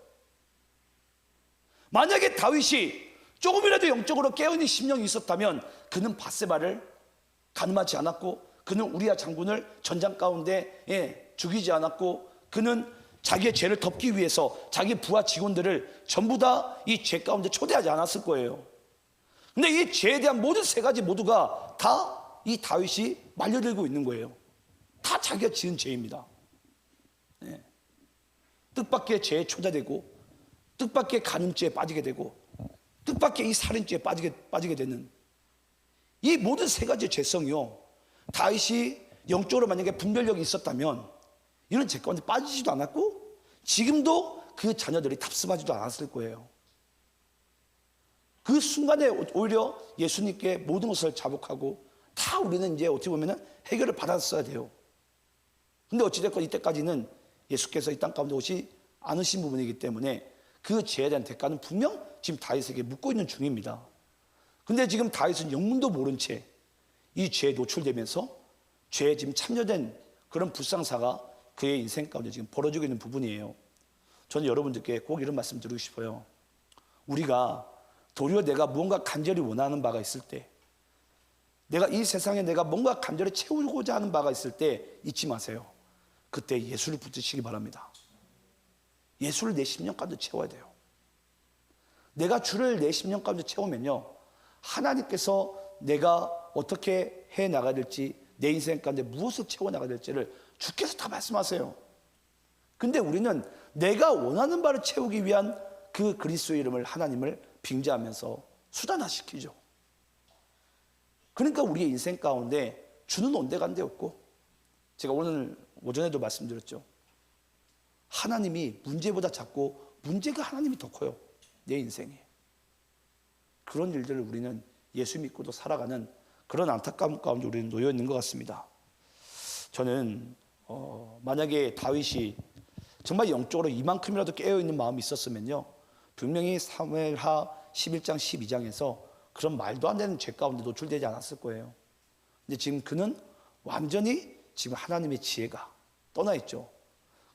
만약에 다윗이 조금이라도 영적으로 깨어있는 심령이 있었다면 그는 밧세바를 가늠하지 않았고, 그는 우리아 장군을 전장 가운데 죽이지 않았고, 그는 자기의 죄를 덮기 위해서 자기 부하 직원들을 전부 다 이 죄 가운데 초대하지 않았을 거예요. 근데 이 죄에 대한 모든 세 가지 모두가 다 이 다윗이 말려들고 있는 거예요. 다 자기가 지은 죄입니다. 네. 뜻밖의 죄에 초대되고, 뜻밖의 간음죄에 빠지게 되고, 뜻밖의 이 살인죄에 빠지게 되는 이 모든 세 가지 죄성이요, 다윗이 영적으로 만약에 분별력이 있었다면 이런 죄 가운데 빠지지도 않았고 지금도 그 자녀들이 탑승하지도 않았을 거예요. 그 순간에 오히려 예수님께 모든 것을 자복하고 다 우리는 이제 어떻게 보면 해결을 받았어야 돼요. 근데 어찌됐건 이때까지는 예수께서 이 땅 가운데 오시 않으신 부분이기 때문에 그 죄에 대한 대가는 분명 지금 다윗에게 묻고 있는 중입니다. 근데 지금 다윗은 영문도 모른 채 이 죄에 노출되면서 죄에 지금 참여된 그런 불상사가 그의 인생 가운데 지금 벌어지고 있는 부분이에요. 저는 여러분들께 꼭 이런 말씀 드리고 싶어요. 우리가 도리어 내가 무언가 간절히 원하는 바가 있을 때, 내가 이 세상에 내가 뭔가 간절히 채우고자 하는 바가 있을 때 잊지 마세요. 그때 예수를 붙드시기 바랍니다. 예수를 내 심령 가운데 채워야 돼요. 내가 주를 내 심령 가운데 채우면요, 하나님께서 내가 어떻게 해 나가야 될지, 내 인생 가운데 무엇을 채워 나가야 될지를 주께서 다 말씀하세요. 근데 우리는 내가 원하는 바를 채우기 위한 그 그리스도의 이름을, 하나님을 빙자하면서 수단화시키죠. 그러니까 우리의 인생 가운데 주는 온데간데 없고, 제가 오늘 오전에도 말씀드렸죠. 하나님이 문제보다 작고 문제가 하나님이 더 커요. 내 인생에. 그런 일들을 우리는 예수 믿고도 살아가는 그런 안타까움 가운데 우리는 놓여 있는 것 같습니다. 저는 만약에 다윗이 정말 영적으로 이만큼이라도 깨어있는 마음이 있었으면요, 분명히 사무엘하 11장 12장에서 그런 말도 안 되는 죄 가운데 노출되지 않았을 거예요. 근데 지금 그는 완전히 지금 하나님의 지혜가 떠나 있죠.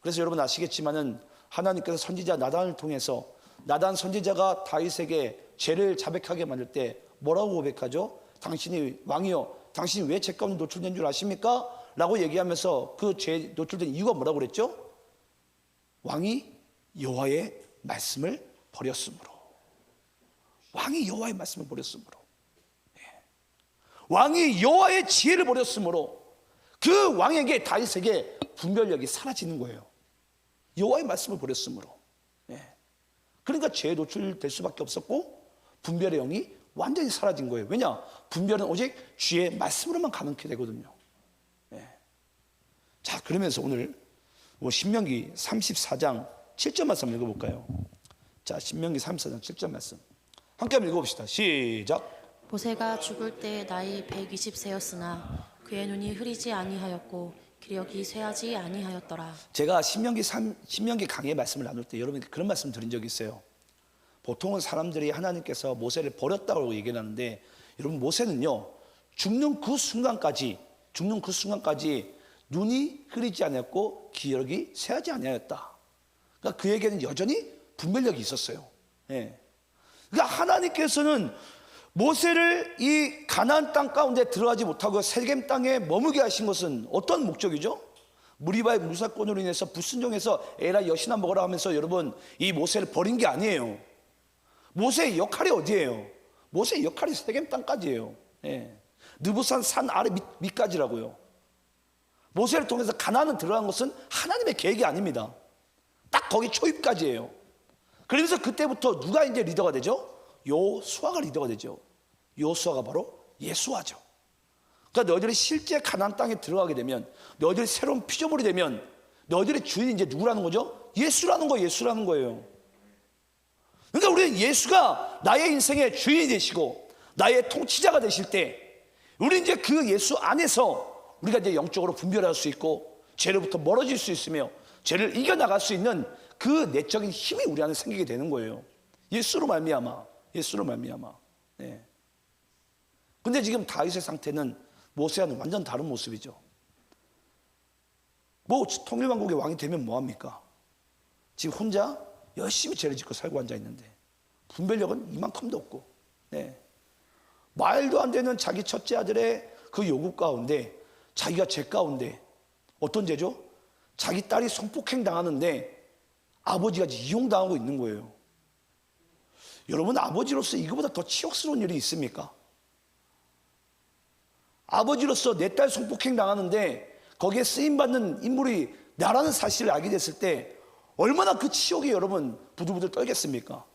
그래서 여러분 아시겠지만은 하나님께서 선지자 나단을 통해서 나단 선지자가 다윗에게 죄를 자백하게 만들 때 뭐라고 고백하죠? 당신이 왕이여, 당신이 왜 죄 가운데 노출된 줄 아십니까? 라고 얘기하면서 그 죄에 노출된 이유가 뭐라고 그랬죠? 왕이 여호와의 말씀을 버렸으므로. 왕이 여호와의 말씀을 버렸으므로. 왕이 여호와의 지혜를 버렸으므로 그 왕에게, 다윗에게 분별력이 사라지는 거예요. 여호와의 말씀을 버렸으므로. 그러니까 죄에 노출될 수밖에 없었고 분별의 영이 완전히 사라진 거예요. 왜냐? 분별은 오직 주의 말씀으로만 가능케 되거든요. 자, 그러면서 오늘 신명기 34장 7절 말씀 읽어볼까요? 자, 신명기 34장 7절 말씀 함께 한번 읽어봅시다. 시작. 모세가 죽을 때 나이 120세였으나 그의 눈이 흐리지 아니하였고 기력이 쇠하지 아니하였더라. 제가 신명기 강의 말씀을 나눌 때 여러분께 그런 말씀 드린 적이 있어요. 보통은 사람들이 하나님께서 모세를 버렸다고 얘기를 하는데, 여러분 모세는요 죽는 그 순간까지 눈이 흐리지 않았고 기력이 쇠하지 아니하였다. 그러니까 그에게는 여전히 분별력이 있었어요. 그러니까 하나님께서는 모세를 이 가나안 땅 가운데 들어가지 못하고 세겜 땅에 머무게 하신 것은 어떤 목적이죠? 무리바의 무사건으로 인해서 불순종해서 에라 여신아 먹으라 하면서 여러분 이 모세를 버린 게 아니에요. 모세의 역할이 어디예요? 모세의 역할이 세겜 땅까지예요. 느부산 산 아래 밑까지라고요. 모세를 통해서 가나안은 들어간 것은 하나님의 계획이 아닙니다. 딱 거기 초입까지예요. 그러면서 그때부터 누가 이제 리더가 되죠? 여호수아가 리더가 되죠. 여호수아가 바로 예수아죠. 그러니까 너희들이 실제 가나안 땅에 들어가게 되면, 너희들이 새로운 피조물이 되면 너희들의 주인이 이제 누구라는 거죠? 예수라는 거예요. 그러니까 우리는 예수가 나의 인생의 주인이 되시고 나의 통치자가 되실 때, 우리 이제 그 예수 안에서 우리가 이제 영적으로 분별할 수 있고 죄로부터 멀어질 수 있으며 죄를 이겨나갈 수 있는 그 내적인 힘이 우리 안에 생기게 되는 거예요. 예수로 말미암아. 근데 지금 다윗의 상태는 모세와는 완전 다른 모습이죠. 뭐 통일왕국의 왕이 되면 뭐합니까? 지금 혼자 열심히 죄를 짓고 살고 앉아있는데 분별력은 이만큼도 없고, 말도 안 되는 자기 첫째 아들의 그 요구 가운데, 자기가 죄 가운데 어떤 죄죠? 자기 딸이 성폭행 당하는데 아버지가 이용당하고 있는 거예요. 여러분, 아버지로서 이거보다 더 치욕스러운 일이 있습니까? 아버지로서 내 딸 성폭행 당하는데 거기에 쓰임받는 인물이 나라는 사실을 알게 됐을 때 얼마나 그 치욕이 여러분 부들부들 떨겠습니까?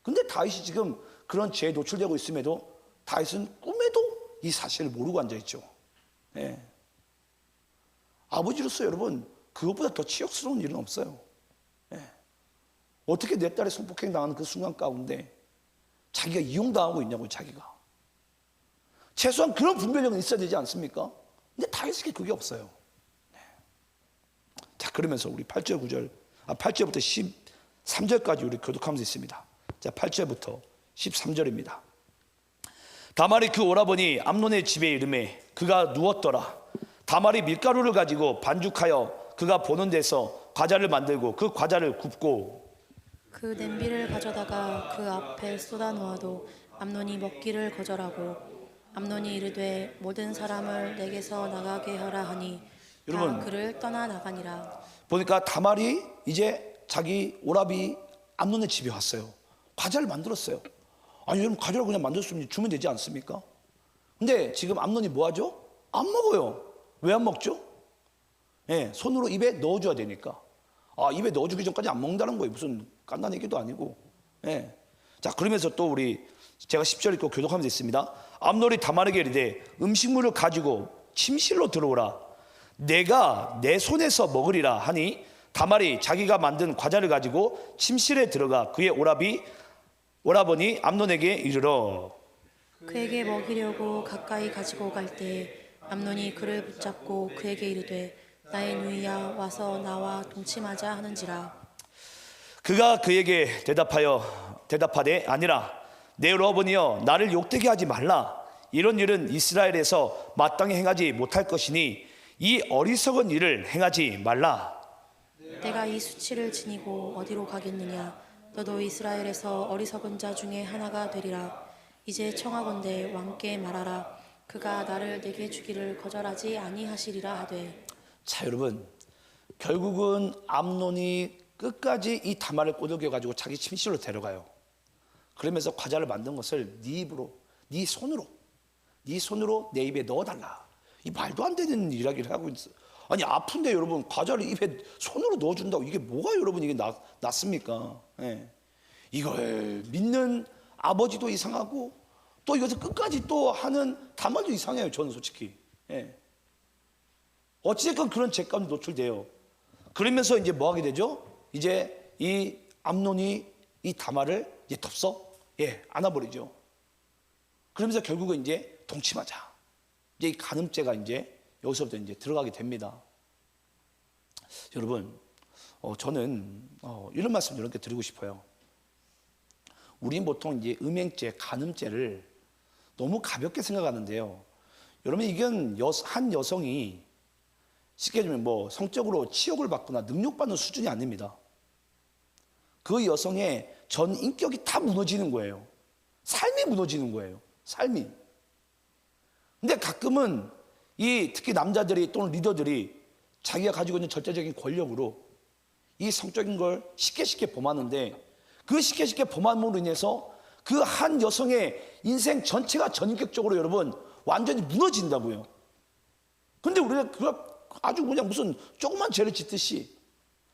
근데 다윗이 지금 그런 죄에 노출되고 있음에도 다윗은 꿈에도 이 사실을 모르고 앉아있죠. 아버지로서 여러분 그것보다 더 치욕스러운 일은 없어요. 어떻게 내 딸의 성폭행 당하는 그 순간 가운데 자기가 이용당하고 있냐고요. 자기가 최소한 그런 분별력은 있어야 되지 않습니까? 근데 다윗에게 그게 없어요. 자, 그러면서 우리 8절부터 13절까지 우리 교독하면서 있습니다. 자, 8절부터 13절입니다. 다말이 그 오라버니 암논의 집에 이르매 그가 누웠더라. 다말이 밀가루를 가지고 반죽하여 그가 보는 데서 과자를 만들고 그 과자를 굽고 그 냄비를 가져다가 그 앞에 쏟아 놓아도 암논이 먹기를 거절하고 암논이 이르되 모든 사람을 내게서 나가게 하라 하니 여러분, 다 그를 떠나 나가니라. 보니까 다말이 이제 자기 오라비 암논의 집에 왔어요. 과자를 만들었어요. 아니 여러분, 과자를 그냥 만들었으면 주면 되지 않습니까? 근데 지금 암논이 뭐 하죠? 안 먹어요. 왜 안 먹죠? 손으로 입에 넣어줘야 되니까. 입에 넣어주기 전까지 안 먹는다는 거예요. 무슨 깐난 얘기도 아니고. 자, 그러면서 또 제가 10절 읽고 교독하면서 있습니다. 암논이 다말에게 이르되 음식물을 가지고 침실로 들어오라. 내가 내 손에서 먹으리라 하니 다말이 자기가 만든 과자를 가지고 침실에 들어가 그의 오라버니 암논에게 이르러 그에게 먹이려고 가까이 가지고 갈 때 암논이 그를 붙잡고 그에게 이르되 나의 누이야 와서 나와 동침하자 하는지라. 그가 그에게 대답하되 아니라 내 오라버니여 나를 욕되게 하지 말라. 이런 일은 이스라엘에서 마땅히 행하지 못할 것이니 이 어리석은 일을 행하지 말라. 내가 이 수치를 지니고 어디로 가겠느냐. 너도 이스라엘에서 어리석은 자 중에 하나가 되리라. 이제 청하건대 왕께 말하라. 그가 나를 내게 주기를 거절하지 아니하시리라 하되. 자, 여러분, 결국은 암논이 끝까지 이 다말을 꼬들겨 가지고 자기 침실로 데려가요. 그러면서 과자를 만든 것을 네 입으로, 네 손으로 내 입에 넣어달라. 이 말도 안 되는 이야기를 하고 있어요. 아니, 아픈데 여러분 과자를 입에 손으로 넣어준다고 이게 뭐가 여러분 이게 낫습니까? 예. 이걸 믿는 아버지도 이상하고 또 이것을 끝까지 또 하는 다말도 이상해요. 저는 솔직히. 예. 어찌됐건 그런 죄감 노출돼요. 그러면서 이제 뭐 하게 되죠? 이제 이 암논이 이 다말을 이제 덥석 안아버리죠. 그러면서 결국은 이제 동침하자. 이제 이 간음죄가 이제 여기서부터 이제 들어가게 됩니다. 여러분, 저는 이런 말씀 이렇게 드리고 싶어요. 우린 보통 이제 음행죄, 간음죄를 너무 가볍게 생각하는데요. 여러분, 이건 한 여성이 쉽게 말하면 뭐 성적으로 치욕을 받거나 능욕받는 수준이 아닙니다. 그 여성의 전 인격이 다 무너지는 거예요. 삶이 무너지는 거예요. 삶이. 근데 가끔은 특히 남자들이 또는 리더들이 자기가 가지고 있는 절대적인 권력으로 이 성적인 걸 쉽게 범하는데 그 쉽게 범함으로 인해서 그 한 여성의 인생 전체가 전인격적으로 여러분 완전히 무너진다고요. 근데 우리가 아주 그냥 무슨 조그만 죄를 짓듯이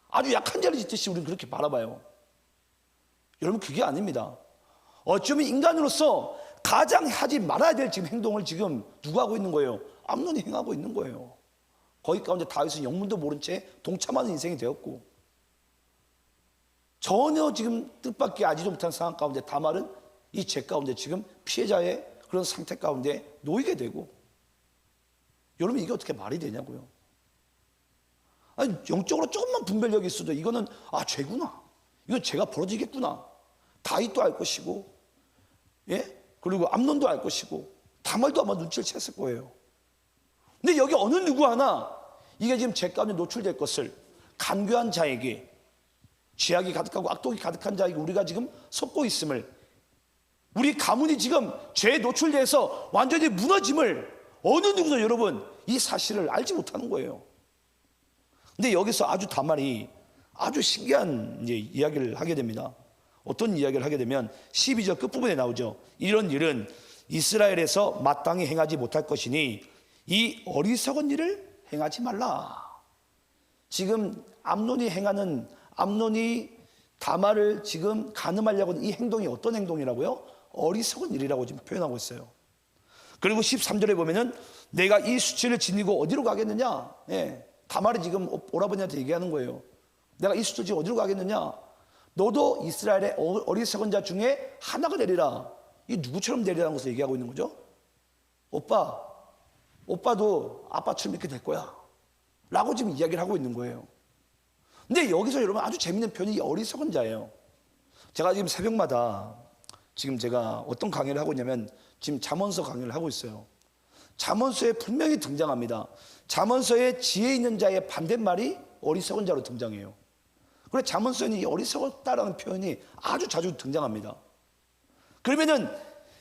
아주 약한 죄를 짓듯이 우리는 그렇게 바라봐요. 여러분, 그게 아닙니다. 어쩌면 인간으로서 가장 하지 말아야 될 지금 행동을 지금 누가 하고 있는 거예요? 암논이 행하고 있는 거예요. 거기 가운데 다윗은 영문도 모른 채 동참하는 인생이 되었고 전혀 지금 뜻밖의 아지도 못한 상황 가운데 다말은 이 죄 가운데 지금 피해자의 그런 상태 가운데 놓이게 되고 여러분, 이게 어떻게 말이 되냐고요. 아니, 영적으로 조금만 분별력이 있어도 이거는 죄구나. 이건 죄가 벌어지겠구나. 다윗도 알 것이고 그리고 암논도 알 것이고 다말도 아마 눈치를 챘을 거예요. 근데 여기 어느 누구 하나 이게 지금 죄 가운데 노출될 것을 간교한 자에게 죄악이 가득하고 악독이 가득한 자에게 우리가 지금 속고 있음을 우리 가문이 지금 죄에 노출돼서 완전히 무너짐을 어느 누구도 여러분 이 사실을 알지 못하는 거예요. 근데 여기서 다말이 아주 신기한 이야기를 하게 됩니다. 어떤 이야기를 하게 되면 12절 끝부분에 나오죠. 이런 일은 이스라엘에서 마땅히 행하지 못할 것이니 이 어리석은 일을 행하지 말라. 지금 암논이 다말을 지금 간음하려고 하는 이 행동이 어떤 행동이라고요? 어리석은 일이라고 지금 표현하고 있어요. 그리고 13절에 보면은 내가 이 수치를 지니고 어디로 가겠느냐? 다말이 지금 오라버니한테 얘기하는 거예요. 내가 이 수치를 지니고 어디로 가겠느냐? 너도 이스라엘의 어리석은 자 중에 하나가 되리라. 이 누구처럼 되리라는 것을 얘기하고 있는 거죠. 오빠도 아빠처럼 이렇게 될 거야 라고 지금 이야기를 하고 있는 거예요. 근데 여기서 여러분 아주 재밌는 표현이 어리석은 자예요. 제가 지금 새벽마다 지금 제가 어떤 강의를 하고 있냐면 지금 잠언서 강의를 하고 있어요. 잠언서에 분명히 등장합니다. 잠언서에 지혜 있는 자의 반대말이 어리석은 자로 등장해요. 그래서 잠언서에는 이 어리석었다라는 표현이 아주 자주 등장합니다. 그러면은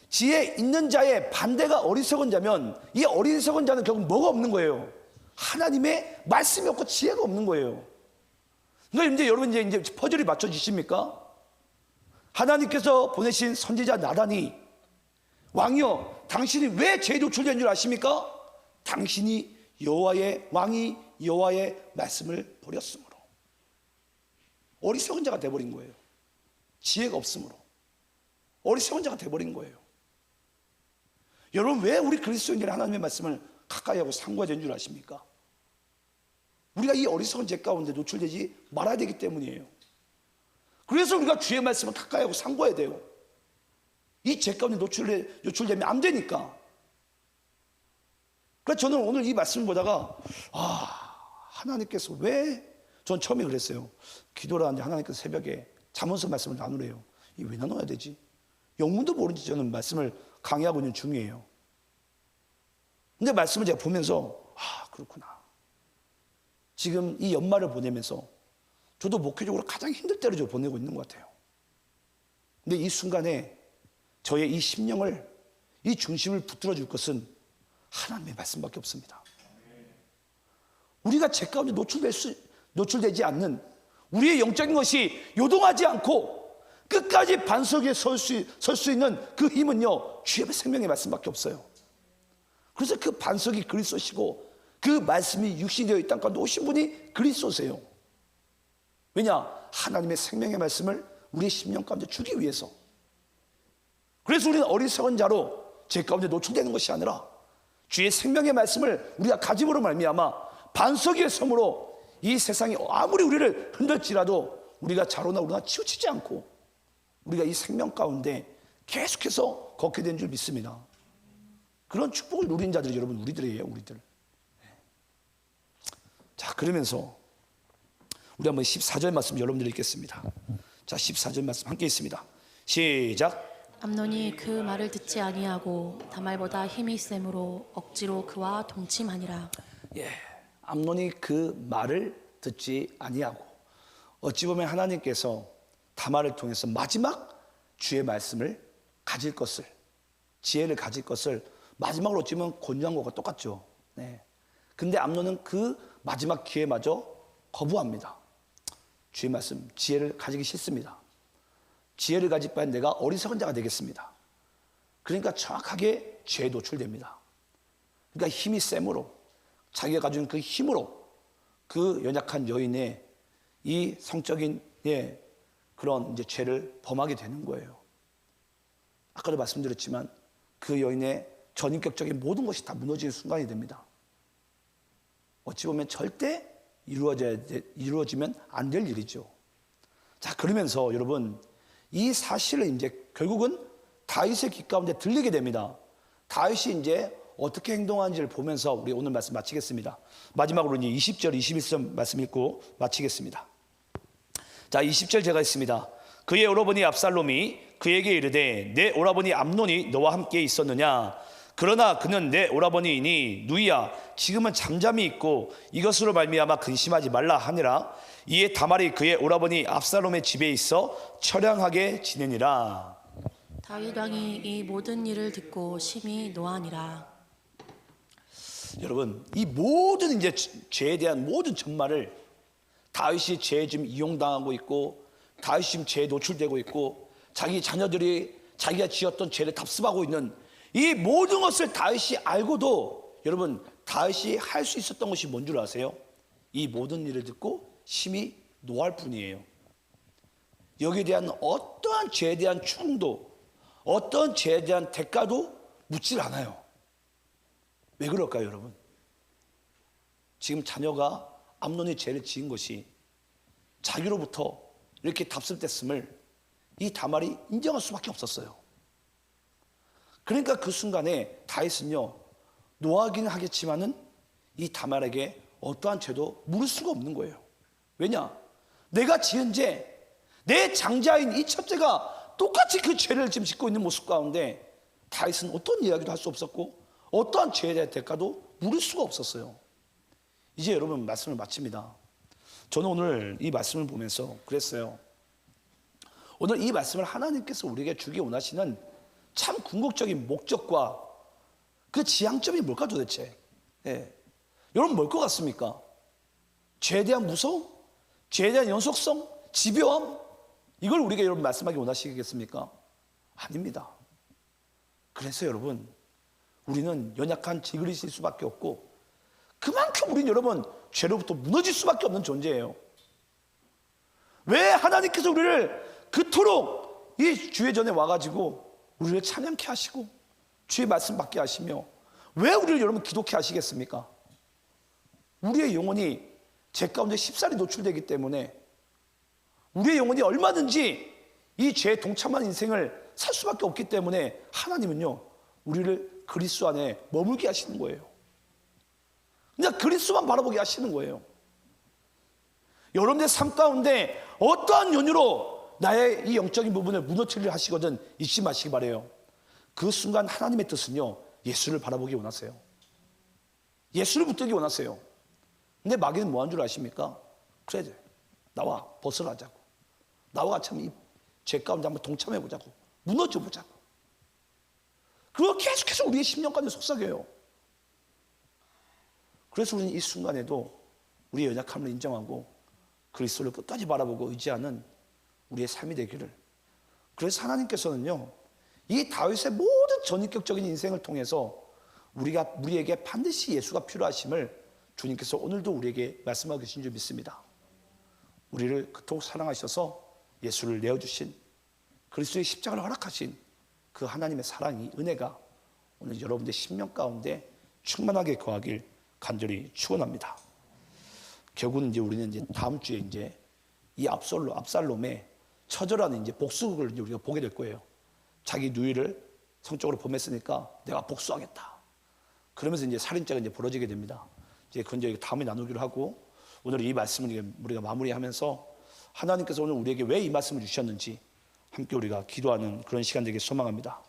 지혜 있는 자의 반대가 어리석은 자면 이 어리석은 자는 결국 뭐가 없는 거예요? 하나님의 말씀이 없고 지혜가 없는 거예요. 그러니까 이제 여러분 이제 퍼즐이 맞춰지십니까? 하나님께서 보내신 선지자 나단이 왕이여 당신이 왜 죄에 노출된 줄 아십니까? 당신이 여호와의 왕이 여호와의 말씀을 버렸으므로 어리석은 자가 돼버린 거예요. 지혜가 없으므로 어리석은 자가 돼버린 거예요. 여러분, 왜 우리 그리스도인들이 하나님의 말씀을 가까이 하고 상고해야 되는 줄 아십니까? 우리가 이 어리석은 죄 가운데 노출되지 말아야 되기 때문이에요. 그래서 우리가 주의 말씀을 가까이 하고 상고해야 돼요. 이 죄 가운데 노출되면 안 되니까. 그래서 저는 오늘 이 말씀을 보다가 하나님께서 전 처음에 그랬어요. 기도를 하는데 하나님께서 새벽에 잠언서 말씀을 나누래요. 이게 왜 나눠야 되지? 영문도 모르지 저는 말씀을 강의하고 있는 중이에요. 근데 말씀을 제가 보면서 그렇구나. 지금 이 연말을 보내면서 저도 목회적으로 가장 힘들 때를 저 보내고 있는 것 같아요. 근데 이 순간에 저의 이 심령을 이 중심을 붙들어 줄 것은 하나님의 말씀밖에 없습니다. 우리가 죄 가운데 노출되지 않는 우리의 영적인 것이 요동하지 않고 끝까지 반석에 설 수 있는 그 힘은요, 주의 생명의 말씀밖에 없어요. 그래서 그 반석이 그리스도시고 그 말씀이 육신이 되어 이 땅 가운데 오신 분이 그리스도세요. 왜냐? 하나님의 생명의 말씀을 우리의 심령 가운데 주기 위해서. 그래서 우리는 어리석은 자로 죄 가운데 노출되는 것이 아니라 주의 생명의 말씀을 우리가 가짐으로 말미암아 반석의 섬으로 이 세상이 아무리 우리를 흔들지라도 우리가 자로나 우러나 치우치지 않고 우리가 이 생명 가운데 계속해서 걷게 된 줄 믿습니다. 그런 축복을 누린 자들이 여러분 우리들이에요. 우리들. 자, 그러면서 우리 한번 14절 말씀 여러분들 읽겠습니다. 자, 14절 말씀 함께 있습니다. 시작. 암논이 그 말을 듣지 아니하고 다말보다 힘이 셈으로 억지로 그와 동침하니라. 예, 암논이 그 말을 듣지 아니하고 어찌 보면 하나님께서 다말을 통해서 마지막 주의 말씀을 가질 것을, 지혜를 가질 것을 마지막으로 어찌면 권유한 것과 똑같죠. 네. 근데 암논은 그 마지막 기회마저 거부합니다. 주의 말씀, 지혜를 가지기 싫습니다. 지혜를 가질 바엔 내가 어리석은 자가 되겠습니다. 그러니까 정확하게 죄에 노출됩니다. 그러니까 힘이 셈으로, 자기가 가진 그 힘으로 그 연약한 여인의 이 성적인 그런 이제 죄를 범하게 되는 거예요. 아까도 말씀드렸지만 그 여인의 전인격적인 모든 것이 다 무너지는 순간이 됩니다. 어찌 보면 절대 이루어지면 안 될 일이죠. 자, 그러면서 여러분 이 사실을 이제 결국은 다윗의 귀 가운데 들리게 됩니다. 다윗이 이제 어떻게 행동하는지를 보면서 우리 오늘 말씀 마치겠습니다. 마지막으로 이제 20절, 21절 말씀 읽고 마치겠습니다. 자, 20절 제가 있습니다. 그의 오라버니 압살롬이 그에게 이르되 내 오라버니 암논이 너와 함께 있었느냐? 그러나 그는 내 오라버니이니 누이야 지금은 잠잠히 있고 이것으로 말미암아 근심하지 말라 하니라. 이에 다말이 그의 오라버니 압살롬의 집에 있어 처량하게 지내니라. 다윗 왕이 이 모든 일을 듣고 심히 노하니라. 여러분, 이 모든 이제 죄에 대한 모든 전말을 다윗이 죄에 지금 이용당하고 있고 다윗이 지금 죄에 노출되고 있고 자기 자녀들이 자기가 지었던 죄를 답습하고 있는 이 모든 것을 다윗이 알고도 여러분 다윗이 할 수 있었던 것이 뭔 줄 아세요? 이 모든 일을 듣고 심히 노할 뿐이에요. 여기에 대한 어떠한 죄에 대한 충도, 어떤 죄에 대한 대가도 묻질 않아요. 왜 그럴까요, 여러분? 지금 자녀가 암논이 죄를 지은 것이 자기로부터 이렇게 답습됐음을 이 다말이 인정할 수밖에 없었어요. 그러니까 그 순간에 다윗은요 노하기는 하겠지만은 이 다말에게 어떠한 죄도 물을 수가 없는 거예요. 왜냐? 내가 지은 죄, 내 장자인 이 첫째가 똑같이 그 죄를 지금 짓고 있는 모습 가운데 다윗은 어떤 이야기도 할 수 없었고 어떠한 죄에 대한 대가도 물을 수가 없었어요. 이제 여러분 말씀을 마칩니다. 저는 오늘 이 말씀을 보면서 그랬어요. 오늘 이 말씀을 하나님께서 우리에게 주기 원하시는 참 궁극적인 목적과 그 지향점이 뭘까 도대체? 여러분 뭘 것 같습니까? 죄에 대한 무서움? 죄에 대한 연속성? 집요함? 이걸 우리에게 여러분 말씀하기 원하시겠습니까? 아닙니다. 그래서 여러분 우리는 연약한 지그리스일 수밖에 없고 그만큼 우리는 여러분 죄로부터 무너질 수밖에 없는 존재예요. 왜 하나님께서 우리를 그토록 이 주의 전에 와가지고 우리를 찬양케 하시고 주의 말씀 받게 하시며 왜 우리를 여러분 기독케 하시겠습니까? 우리의 영혼이 죄 가운데 쉽사리 노출되기 때문에 우리의 영혼이 얼마든지 이 죄에 동참한 인생을 살 수밖에 없기 때문에 하나님은요 우리를 그리스도 안에 머물게 하시는 거예요. 그냥 그리스도만 바라보게 하시는 거예요. 여러분의 삶 가운데 어떠한 연유로 나의 이 영적인 부분을 무너뜨리려 하시거든 잊지 마시기 바라요. 그 순간 하나님의 뜻은요 예수를 바라보기 원하세요. 예수를 붙들기 원하세요. 근데 마귀는 뭐 한 줄 아십니까? 그래 나와 벗어나자고, 나와 같이 한번 이 죄 가운데 한번 동참해보자고, 무너져보자고. 그걸 계속해서 우리의 심령 가운데 속삭여요. 그래서 우리는 이 순간에도 우리의 연약함을 인정하고 그리스도를 끝까지 바라보고 의지하는 우리의 삶이 되기를. 그래서 하나님께서는요, 이 다윗의 모든 전인격적인 인생을 통해서 우리에게 반드시 예수가 필요하심을 주님께서 오늘도 우리에게 말씀하고 계신 줄 믿습니다. 우리를 그토록 사랑하셔서 예수를 내어주신, 그리스도의 십자가를 허락하신 그 하나님의 사랑이, 은혜가 오늘 여러분들의 심령 가운데 충만하게 거하길 간절히 축원합니다. 결국은 이제 우리는 이제 다음 주에 이제 이 압살롬의 처절한 이제 복수극을 이제 우리가 보게 될 거예요. 자기 누이를 성적으로 범했으니까 내가 복수하겠다. 그러면서 이제 살인죄가 이제 벌어지게 됩니다. 이제 그건 이제 다음에 나누기로 하고, 오늘 이 말씀을 우리가 마무리하면서 하나님께서 오늘 우리에게 왜 이 말씀을 주셨는지 함께 우리가 기도하는 그런 시간 되길 소망합니다.